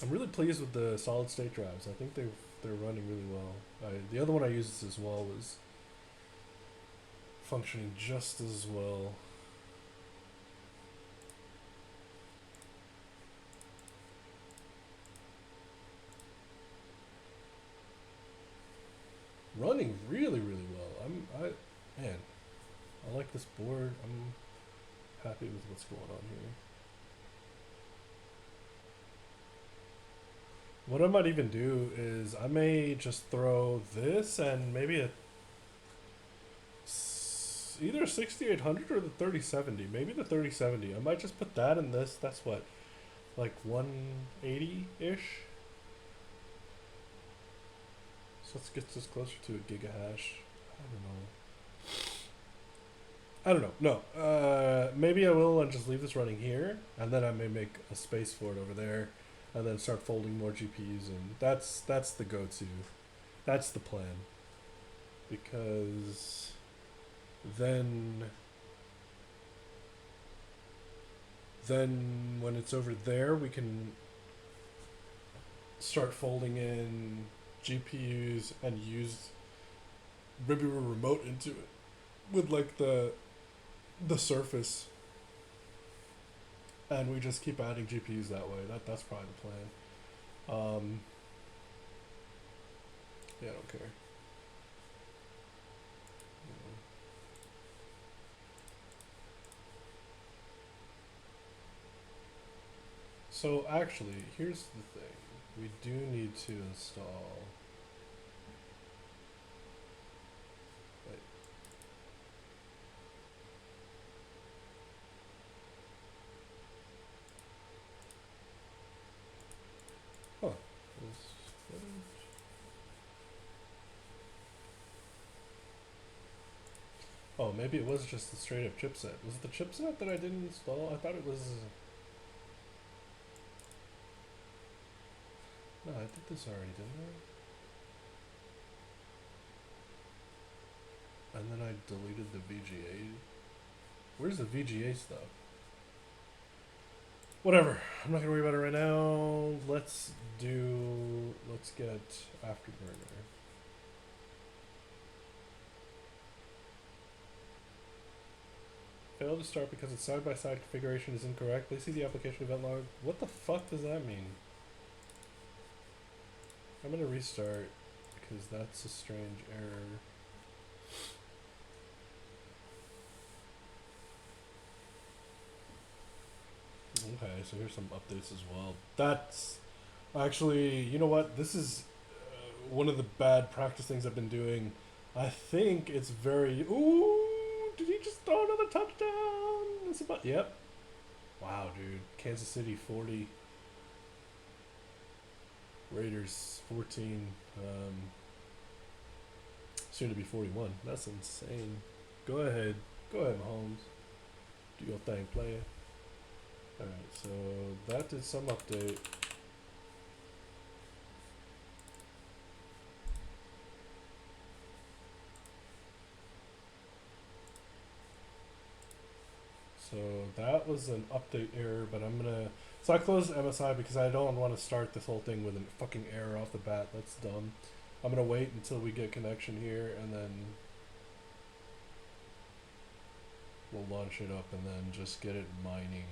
I'm really pleased with the solid state drives. I think they're running really well. The other one I used as well was functioning just as well. Running really well. Man, I like this board. I'm happy with what's going on here. What I might even do is I may just throw this and maybe either a 6800 or the 3070. Maybe the 3070. I might just put that in this. That's what, like 180 ish. So let's get this closer to a gigahash. I don't know. No. Maybe I will and just leave this running here, and then I may make a space for it over there, and then start folding more GPUs in. That's the go-to. That's the plan. Because then when it's over there, we can start folding in GPUs and use maybe a remote into it with like the surface, and we just keep adding GPUs that way. That's probably the plan. Yeah, I don't care. So actually, here's the thing. We do need to install. Wait. Huh. Oh, maybe it was just the straight up chipset. Was it the chipset that I didn't install? I thought it was. No, I did this already, didn't I? And then I deleted the VGA. Where's the VGA stuff? Whatever. I'm not gonna worry about it right now. Let's get Afterburner. Failed to start because its side-by-side configuration is incorrect. Please see the application event log. What the fuck does that mean? I'm gonna restart because that's a strange error. Okay, so here's some updates as well. That's actually, you know what? This is one of the bad practice things I've been doing. I think it's very. Ooh, did he just throw another touchdown? It's about. Yep. Wow, dude. Kansas City 40. Raiders 14. Soon to be 41. That's insane. Go ahead, Mahomes. Do your thing, player. Alright, so that did some update. So that was an update error, but I'm gonna. So I closed MSI because I don't want to start this whole thing with a fucking error off the bat. That's dumb. I'm gonna wait until we get connection here, and then we'll launch it up, and then just get it mining.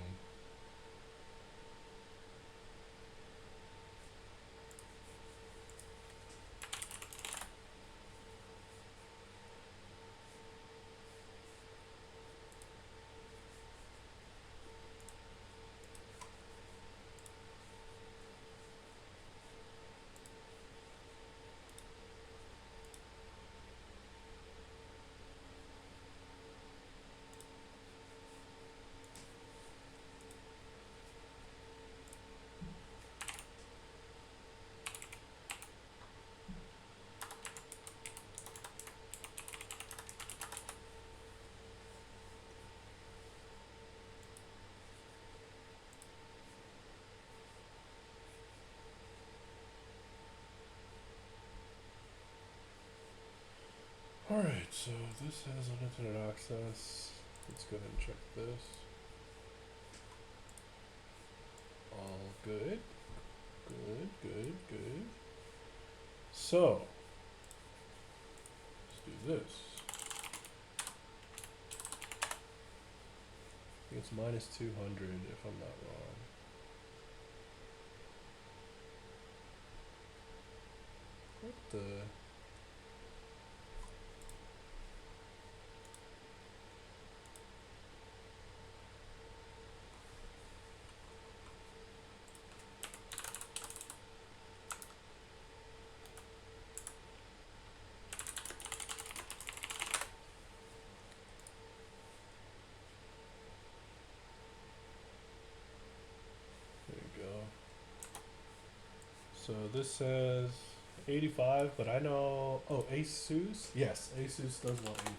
So this has internet access. Let's go ahead and check this. All good. Good, good, good. So, let's do this. I think it's minus 200 if I'm not wrong. What the? There you go. So this says 85, but I know. Oh, Asus? Yes, Asus does want 85.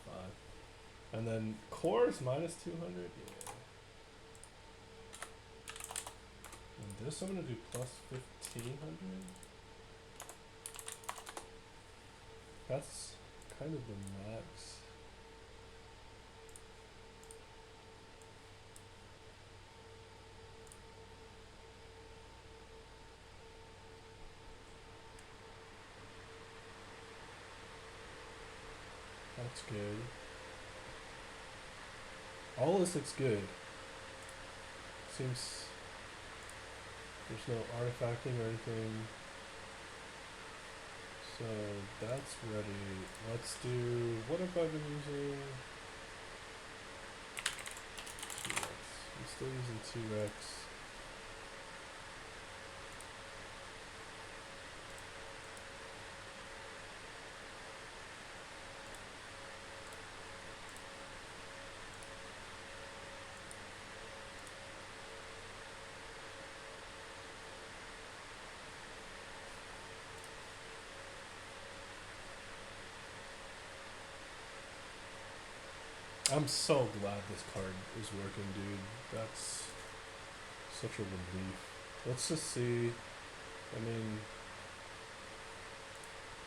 And then Core is minus 200? Yeah. And this I'm going to do plus 1500? That's kind of the max. That's good. All this looks good. Seems there's no artifacting or anything. So that's ready. Let's do, what have I been using? 2x. I'm still using 2x. I'm so glad this card is working, dude. That's such a relief. Let's just see. I mean,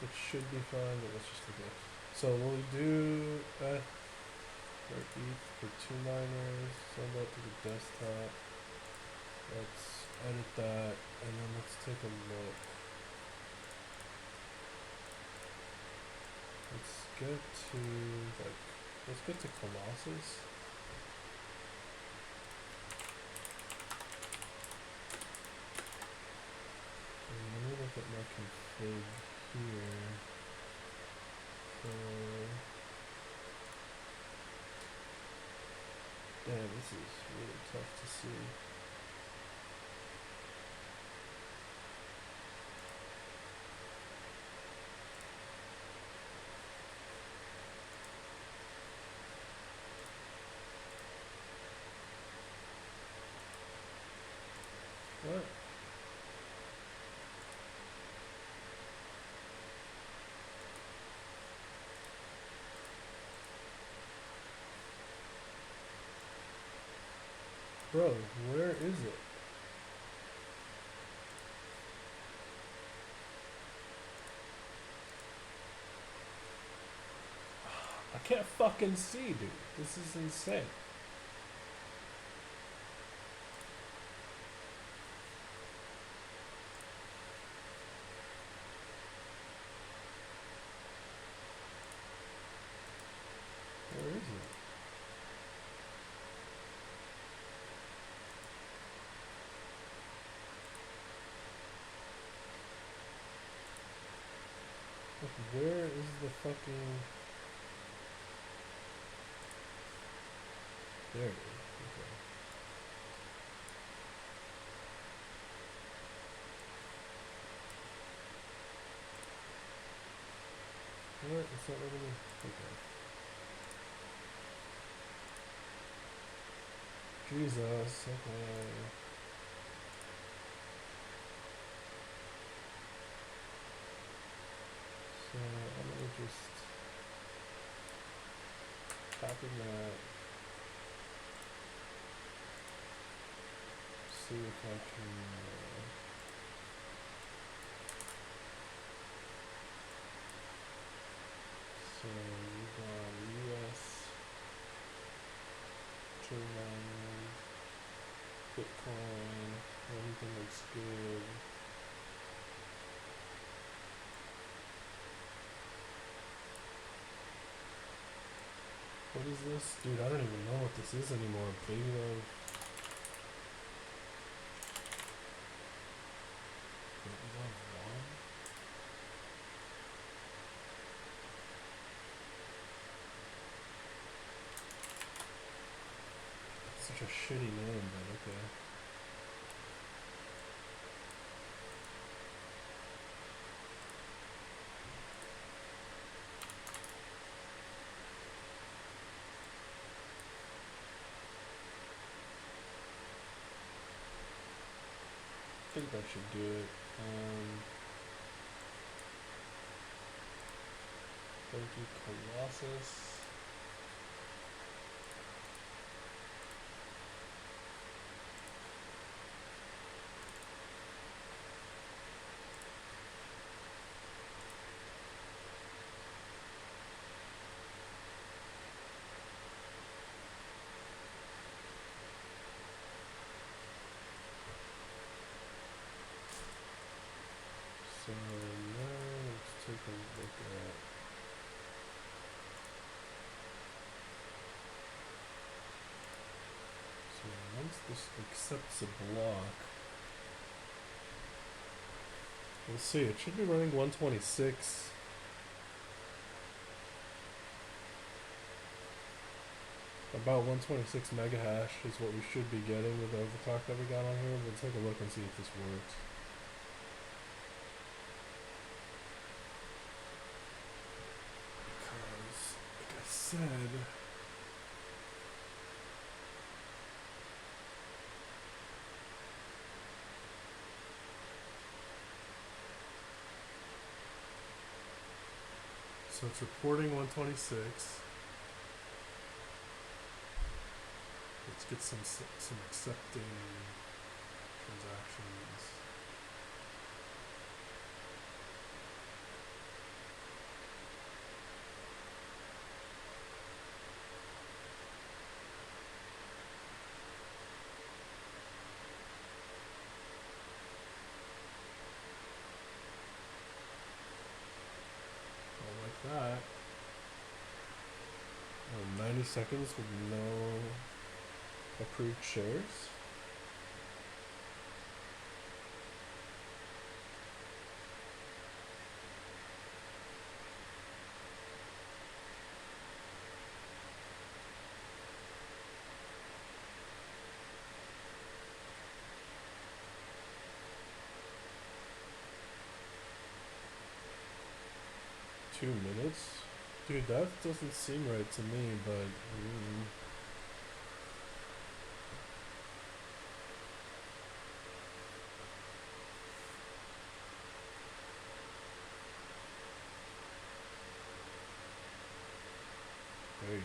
it should be fine, but let's just look at it. So we'll do F for ETH for 2 miners, send that to the desktop. Let's edit that, and then let's take a look. Let's get to, like, let's get to Colossus. And let me look at my config here. So, damn, this is really tough to see. What? Bro, where is it? I can't fucking see, dude. This is insane. Where is it? Like, where is the fucking... There it is. Okay. What? It's not letting me... Okay. Jesus, okay. So, I'm gonna just... copy that. See if I can... so, we got... Everything looks good. What is this? Dude, I don't even know what this is anymore. Baby love. Baby love one? Such a shitty name, but okay. I think that should do it. Thank you, Colossus. So now let's take a look at. So once this accepts a block, we'll see. It should be running 126. About 126 mega hash is what we should be getting with the overclock that we got on here. We'll take a look and see if this works. Because, like I said, so it's reporting 126. Let's get some accepting transactions. Like that. 90 seconds with no approved shares. Two minutes? Dude, that doesn't seem right to me, but there you go.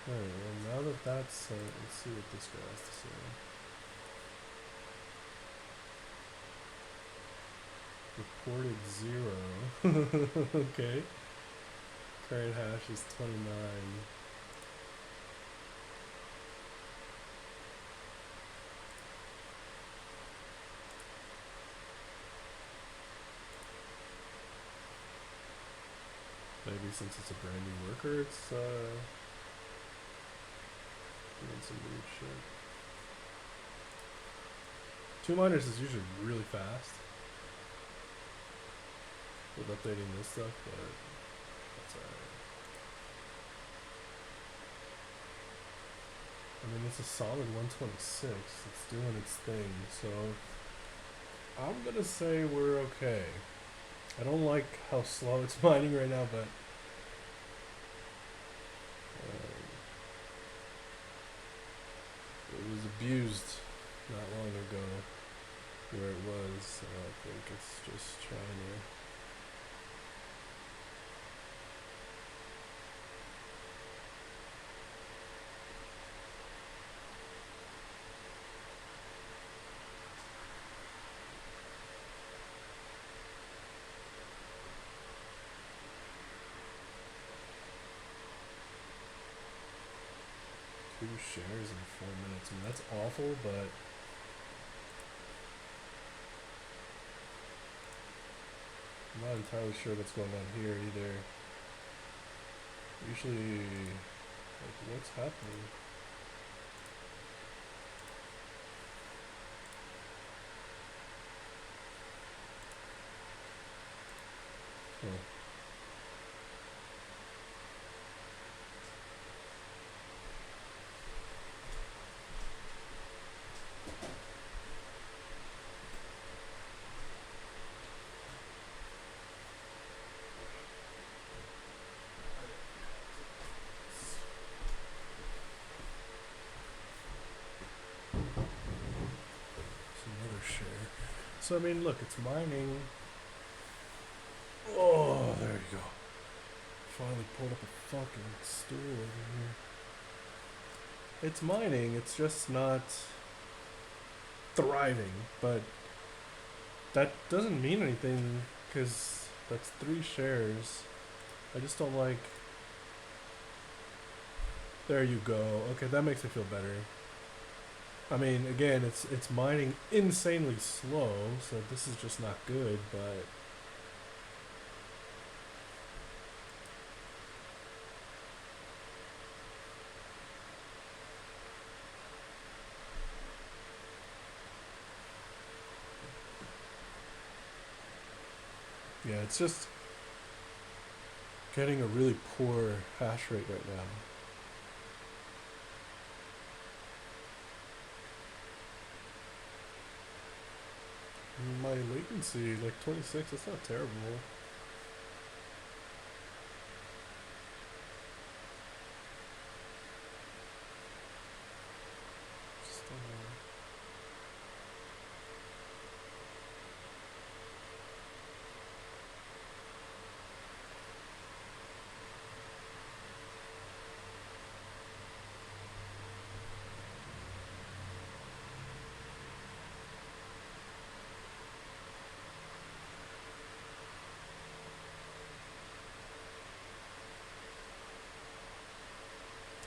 Alright, well now that that's set, let's see what this guy has to say. Reported 0. Okay. Current hash is 29. Maybe since it's a brand new worker, it's doing some weird shit. 2 miners is usually really fast with updating this stuff, but that's alright. I mean, it's a solid 126. It's doing its thing, so I'm gonna say we're okay. I don't like how slow it's mining right now, but it was abused not long ago where it was, so I think it's just trying to shares in 4 minutes. I mean, that's awful, but I'm not entirely sure what's going on here either. Usually, like, what's happening? Oh. Another share. So I mean, look, it's mining. Oh, there you go. Finally pulled up a fucking stool over here. It's mining. It's just not thriving, but that doesn't mean anything because that's 3 shares. I just don't like. There you go. Okay, that makes me feel better. I mean, again, it's mining insanely slow, so this is just not good, but yeah, it's just getting a really poor hash rate right now. My latency, like 26, that's not terrible. Just,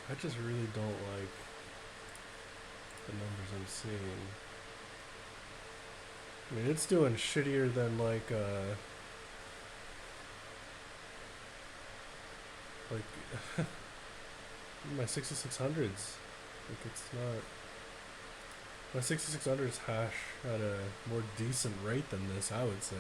I just really don't like the numbers I'm seeing. I mean, it's doing shittier than like my 6600s. Like it's not. My 6600s hash at a more decent rate than this, I would say.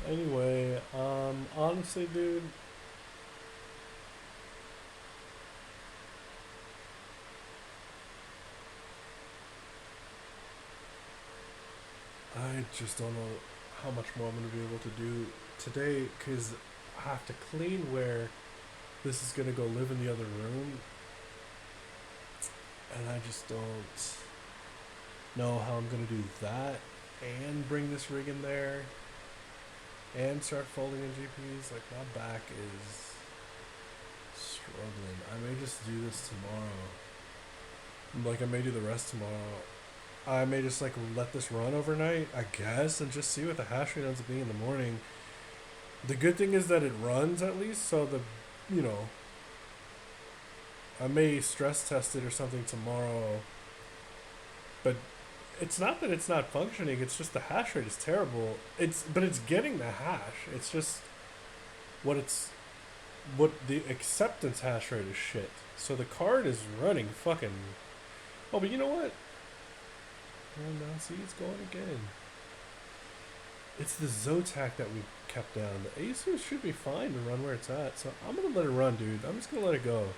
Anyway, honestly, dude, I just don't know how much more I'm going to be able to do today because I have to clean where this is going to go live in the other room. And I just don't know how I'm going to do that and bring this rig in there and start folding in GPUs. Like, my back is struggling. I may just do this tomorrow. Like, I may do the rest tomorrow. I may just like let this run overnight, I guess, and just see what the hash rate ends up being in the morning. The good thing is that it runs at least, so you know, I may stress test it or something tomorrow. But it's not that it's not functioning; it's just the hash rate is terrible. But it's getting the hash. It's just what the acceptance hash rate is shit. So the card is running fucking. Oh, but you know what? Oh, now see, it's going again. It's the Zotac that we kept down. The Asus should be fine to run where it's at, so I'm gonna let it run, dude. I'm just gonna let it go.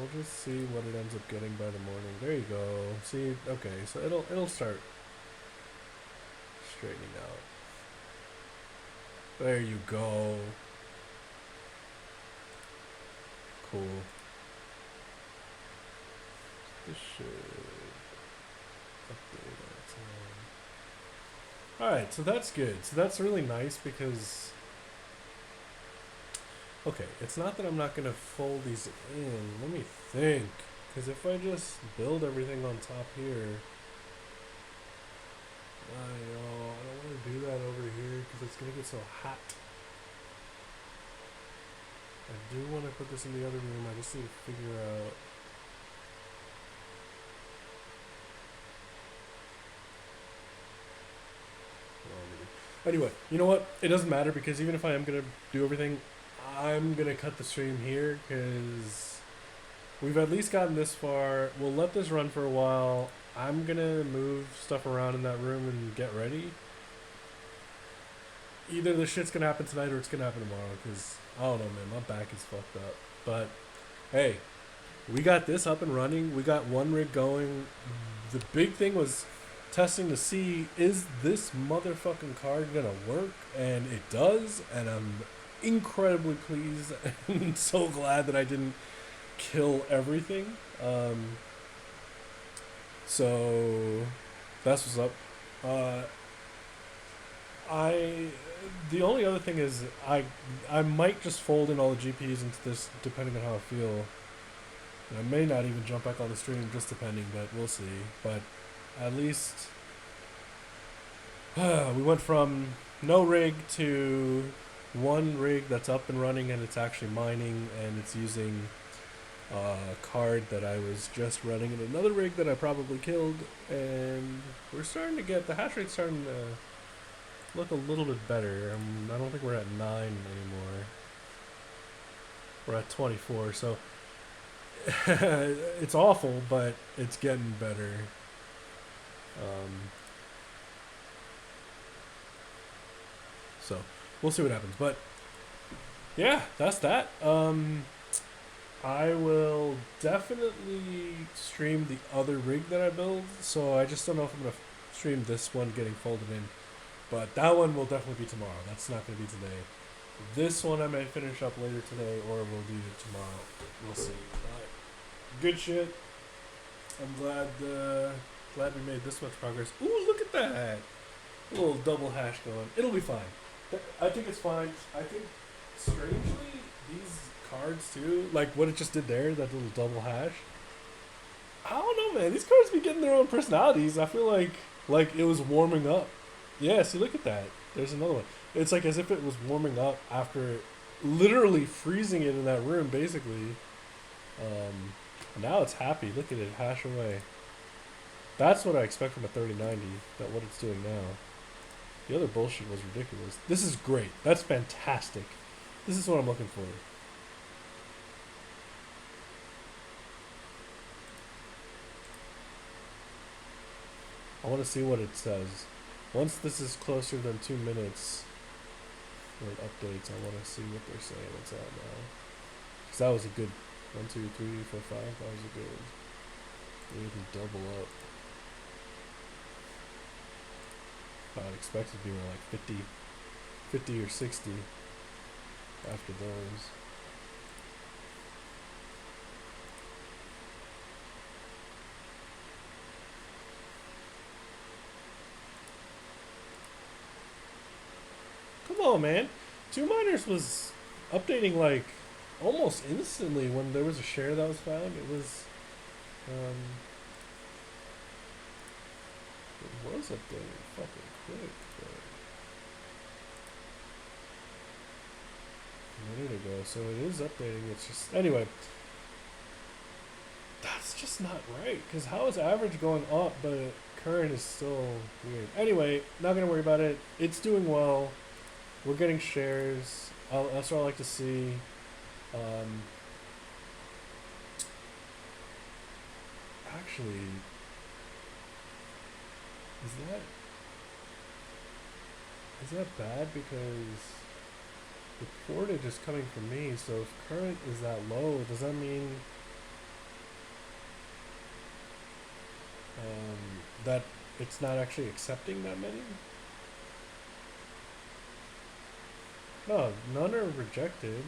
we'll just see what it ends up getting by the morning. There you go. See, okay, so it'll start straightening out. There you go. Cool. This should update on time. Alright, so that's good. So that's really nice because... Okay, it's not that I'm not going to fold these in. Let me think. Because if I just build everything on top here... I know, I don't want to do that over here because it's going to get so hot. I do want to put this in the other room. I just need to figure out... Anyway, you know what? It doesn't matter because even if I am going to do everything, I'm going to cut the stream here because we've at least gotten this far. We'll let this run for a while. I'm going to move stuff around in that room and get ready. Either the shit's going to happen tonight or it's going to happen tomorrow because, I don't know, man, my back is fucked up. But, hey, we got this up and running. We got one rig going. The big thing was testing to see, is this motherfucking card going to work? And it does, and I'm incredibly pleased and so glad that I didn't kill everything. So that's what's up. The only other thing is I might just fold in all the GPs into this depending on how I feel. And I may not even jump back on the stream, just depending, but we'll see. But at least we went from no rig to one rig that's up and running and it's actually mining and it's using a card that I was just running in another rig that I probably killed, and we're starting to get the hash rate's starting to look a little bit better. I don't think we're at 9 anymore. We're at 24, so it's awful, but it's getting better. So we'll see what happens, but yeah, that's that. I will definitely stream the other rig that I built, so I just don't know if I'm going to stream this one getting folded in, but that one will definitely be tomorrow. That's not going to be today. This one I may finish up later today, or we'll do it tomorrow. We'll see. Good shit. I'm glad we made this much progress. Ooh, look at that. A little double hash going. It'll be fine. I think it's fine. I think, strangely, these cards too, like what it just did there, that little double hash. I don't know, man. These cards be getting their own personalities. I feel like it was warming up. Yeah, see, look at that. There's another one. It's like as if it was warming up after literally freezing it in that room, basically. Now it's happy. Look at it hash away. That's what I expect from a 3090. That what it's doing now. The other bullshit was ridiculous. This is great. That's fantastic. This is what I'm looking for. I want to see what it says. Once this is closer than 2 minutes, when it updates, I want to see what they're saying. What's out now? Because that was a good 1, 2, 3, 4, 5. That was a good. We can double up. I'd expect it to be more like 50 or 60 after those. Come on, man. 2 miners was updating like almost instantly when there was a share that was found. It was updating fucking quick, but a minute ago, so it is updating. It's just, anyway, that's just not right, because how is average going up but current is still weird? Anyway, not gonna worry about it. It's doing well. We're getting shares. That's what I like to see. Actually, is that bad? Because the portage is coming from me, so if current is that low, does that mean that it's not actually accepting that many. No, none are rejected.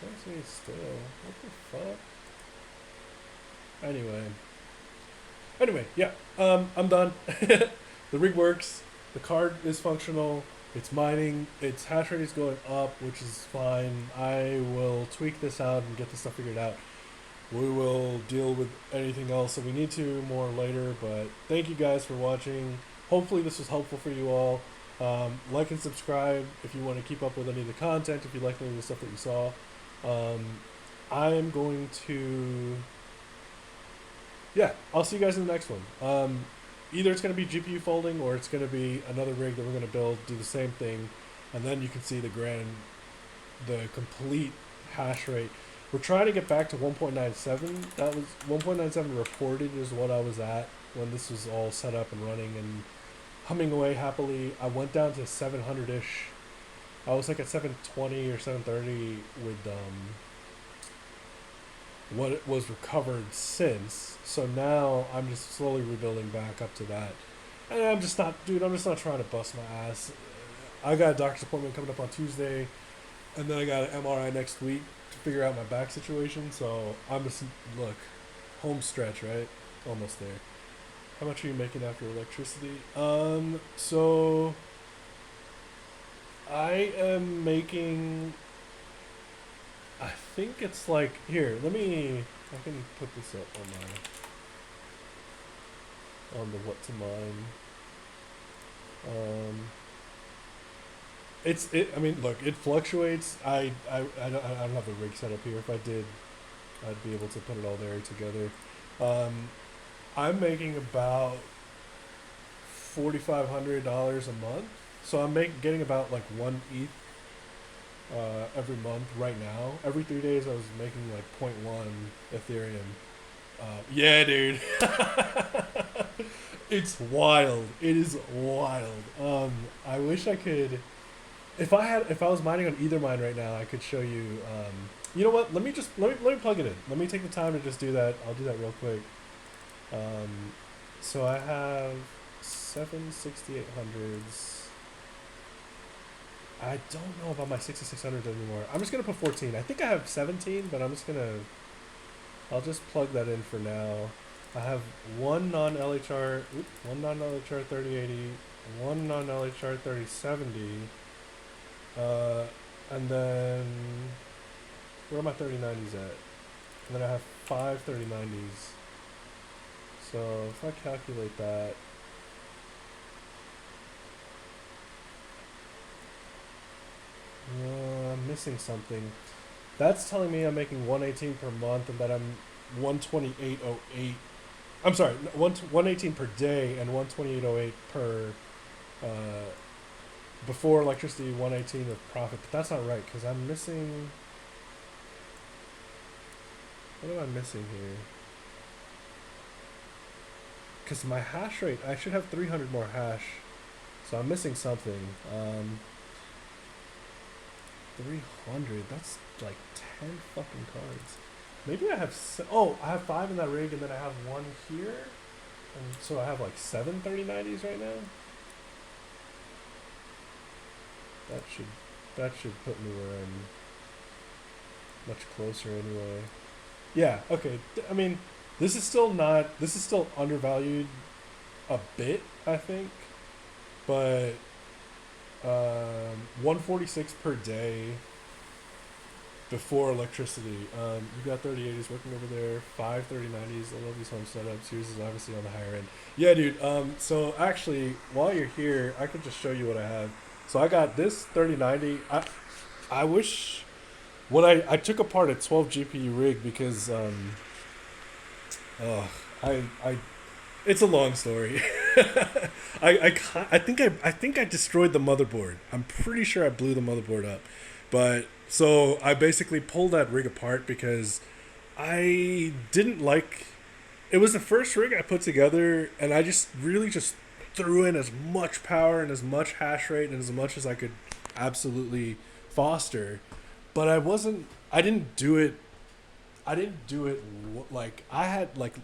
Let's see, still. What the fuck? Anyway, yeah. I'm done. The rig works. The card is functional. It's mining. Its hash rate is going up, which is fine. I will tweak this out and get this stuff figured out. We will deal with anything else that we need to more later. But thank you guys for watching. Hopefully this was helpful for you all. Like and subscribe if you want to keep up with any of the content. If you like any of the stuff that you saw. I am going to. Yeah, I'll see you guys in the next one. Either it's going to be GPU folding or it's going to be another rig that we're going to build, do the same thing, and then you can see the complete hash rate. We're trying to get back to 1.97. That was 1.97 reported is what I was at when this was all set up and running and humming away happily. I went down to 700-ish. I was like at 720 or 730 with what it was recovered since. So now I'm just slowly rebuilding back up to that. And I'm just not trying to bust my ass. I got a doctor's appointment coming up on Tuesday, and then I got an MRI next week to figure out my back situation. So I'm just, look, home stretch, right? Almost there. How much are you making after electricity? So I am making, I think it's like, here, I can put this up on the what to mine. I mean, look, it fluctuates. I don't have the rig set up here. If I did, I'd be able to put it all there together. I'm making about $4,500 a month. So I'm getting about like 1 ETH every month right now. Every 3 days I was making like 0.1 Ethereum. Yeah, dude. It's wild. It is wild. I wish I could. If I was mining on either mine right now, I could show you. You know what? Let me plug it in. Let me take the time to just do that. I'll do that real quick. So I have 76800s. I don't know about my 6600s anymore. I'm just gonna put 14. I think I have 17, but I'll just plug that in for now. I have one non-LHR 3080, one non-LHR 3070, and then where are my 3090s at? And then I have 5 3090s. So if I calculate that, I'm missing something. That's telling me I'm making 118 per month and that I'm 128.08. I'm sorry, 118 per day and 128.08 per before electricity, 118 with profit. But that's not right because I'm missing. What am I missing here? Because my hash rate, I should have 300 more hash, so I'm missing something. 300. That's like 10 fucking cards. Maybe I have. I have 5 in that rig, and then I have 1 here, and so I have like 7 3090s right now. That should put me where I'm much closer anyway. Yeah. Okay. I mean, this is still undervalued a bit, I think, but 146 per day before electricity. You've got 3080s working over there, 5 3090s. I love these home setups. Yours is obviously on the higher end. Yeah, dude. So actually, while you're here, I could just show you what I have. So I got this 3090. I wish I took apart a 12 GPU rig because it's a long story. I think I destroyed the motherboard. I'm pretty sure I blew the motherboard up. But so I basically pulled that rig apart because I didn't like. It was the first rig I put together, and I just really just threw in as much power and as much hash rate and as much as I could absolutely foster. But I didn't do it like I had like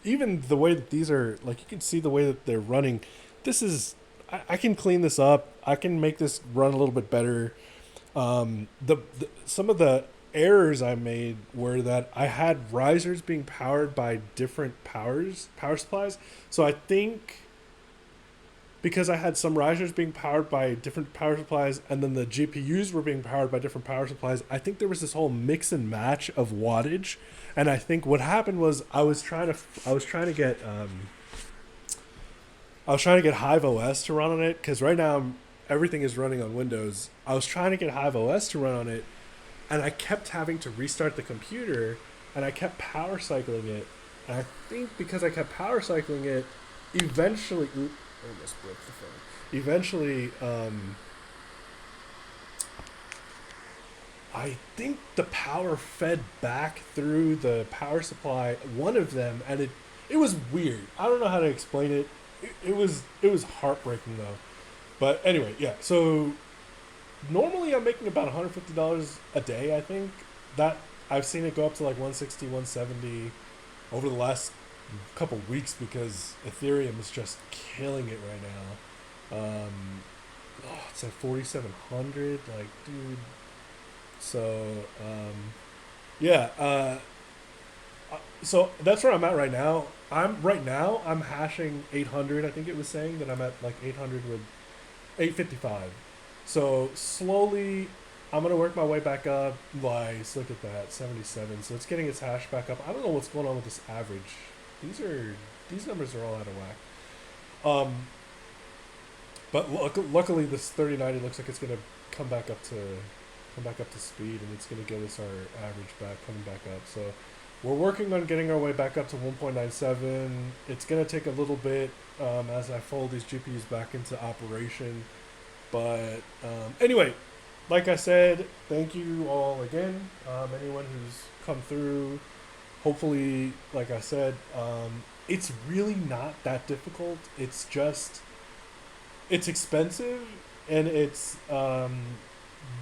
even the way that these are, like, you can see the way that they're running. This is, I can clean this up. I can make this run a little bit better. The some of the errors I made were that I had risers being powered by different power supplies. So I think because I had some risers being powered by different power supplies, and then the GPUs were being powered by different power supplies, I think there was this whole mix and match of wattage. And I think what happened was I was trying to get Hive OS to run on it, because right now everything is running on Windows. I was trying to get Hive OS to run on it, and I kept having to restart the computer, and I kept power cycling it. And I think because I kept power cycling it, eventually, I almost broke the phone. Eventually, I think the power fed back through the power supply, one of them, and it was weird. I don't know how to explain it. It was heartbreaking though. But anyway, yeah. So normally I'm making about $150 a day. I think that I've seen it go up to like 160, 170 over the last couple weeks because Ethereum is just killing it right now. It's at 4,700. Like, dude. So yeah. So that's where I'm at right now. I'm hashing 800. I think it was saying that I'm at like 800 with 855. So slowly, I'm gonna work my way back up. Nice, look at that, 77. So it's getting its hash back up. I don't know what's going on with this average. These numbers are all out of whack. But luckily, this 3090 looks like it's gonna come back up to speed, and it's gonna get us our average back coming back up. So we're working on getting our way back up to 1.97. It's gonna take a little bit as I fold these GPUs back into operation. But anyway, like I said, thank you all again. Anyone who's come through, hopefully, like I said, it's really not that difficult. It's just, it's expensive, and it's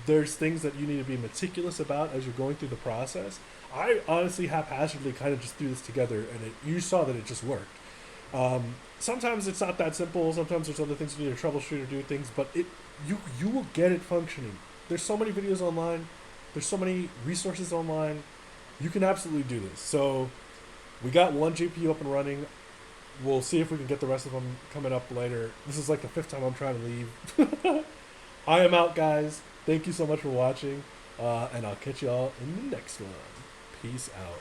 there's things that you need to be meticulous about as you're going through the process. I honestly haphazardly kind of just threw this together, and you saw that it just worked. Sometimes it's not that simple. Sometimes there's other things you need to troubleshoot or do things, but you will get it functioning. There's so many videos online. There's so many resources online. You can absolutely do this. So we got one GPU up and running. We'll see if we can get the rest of them coming up later. This is like the 5th time I'm trying to leave. I am out, guys. Thank you so much for watching, and I'll catch you all in the next one. Peace out.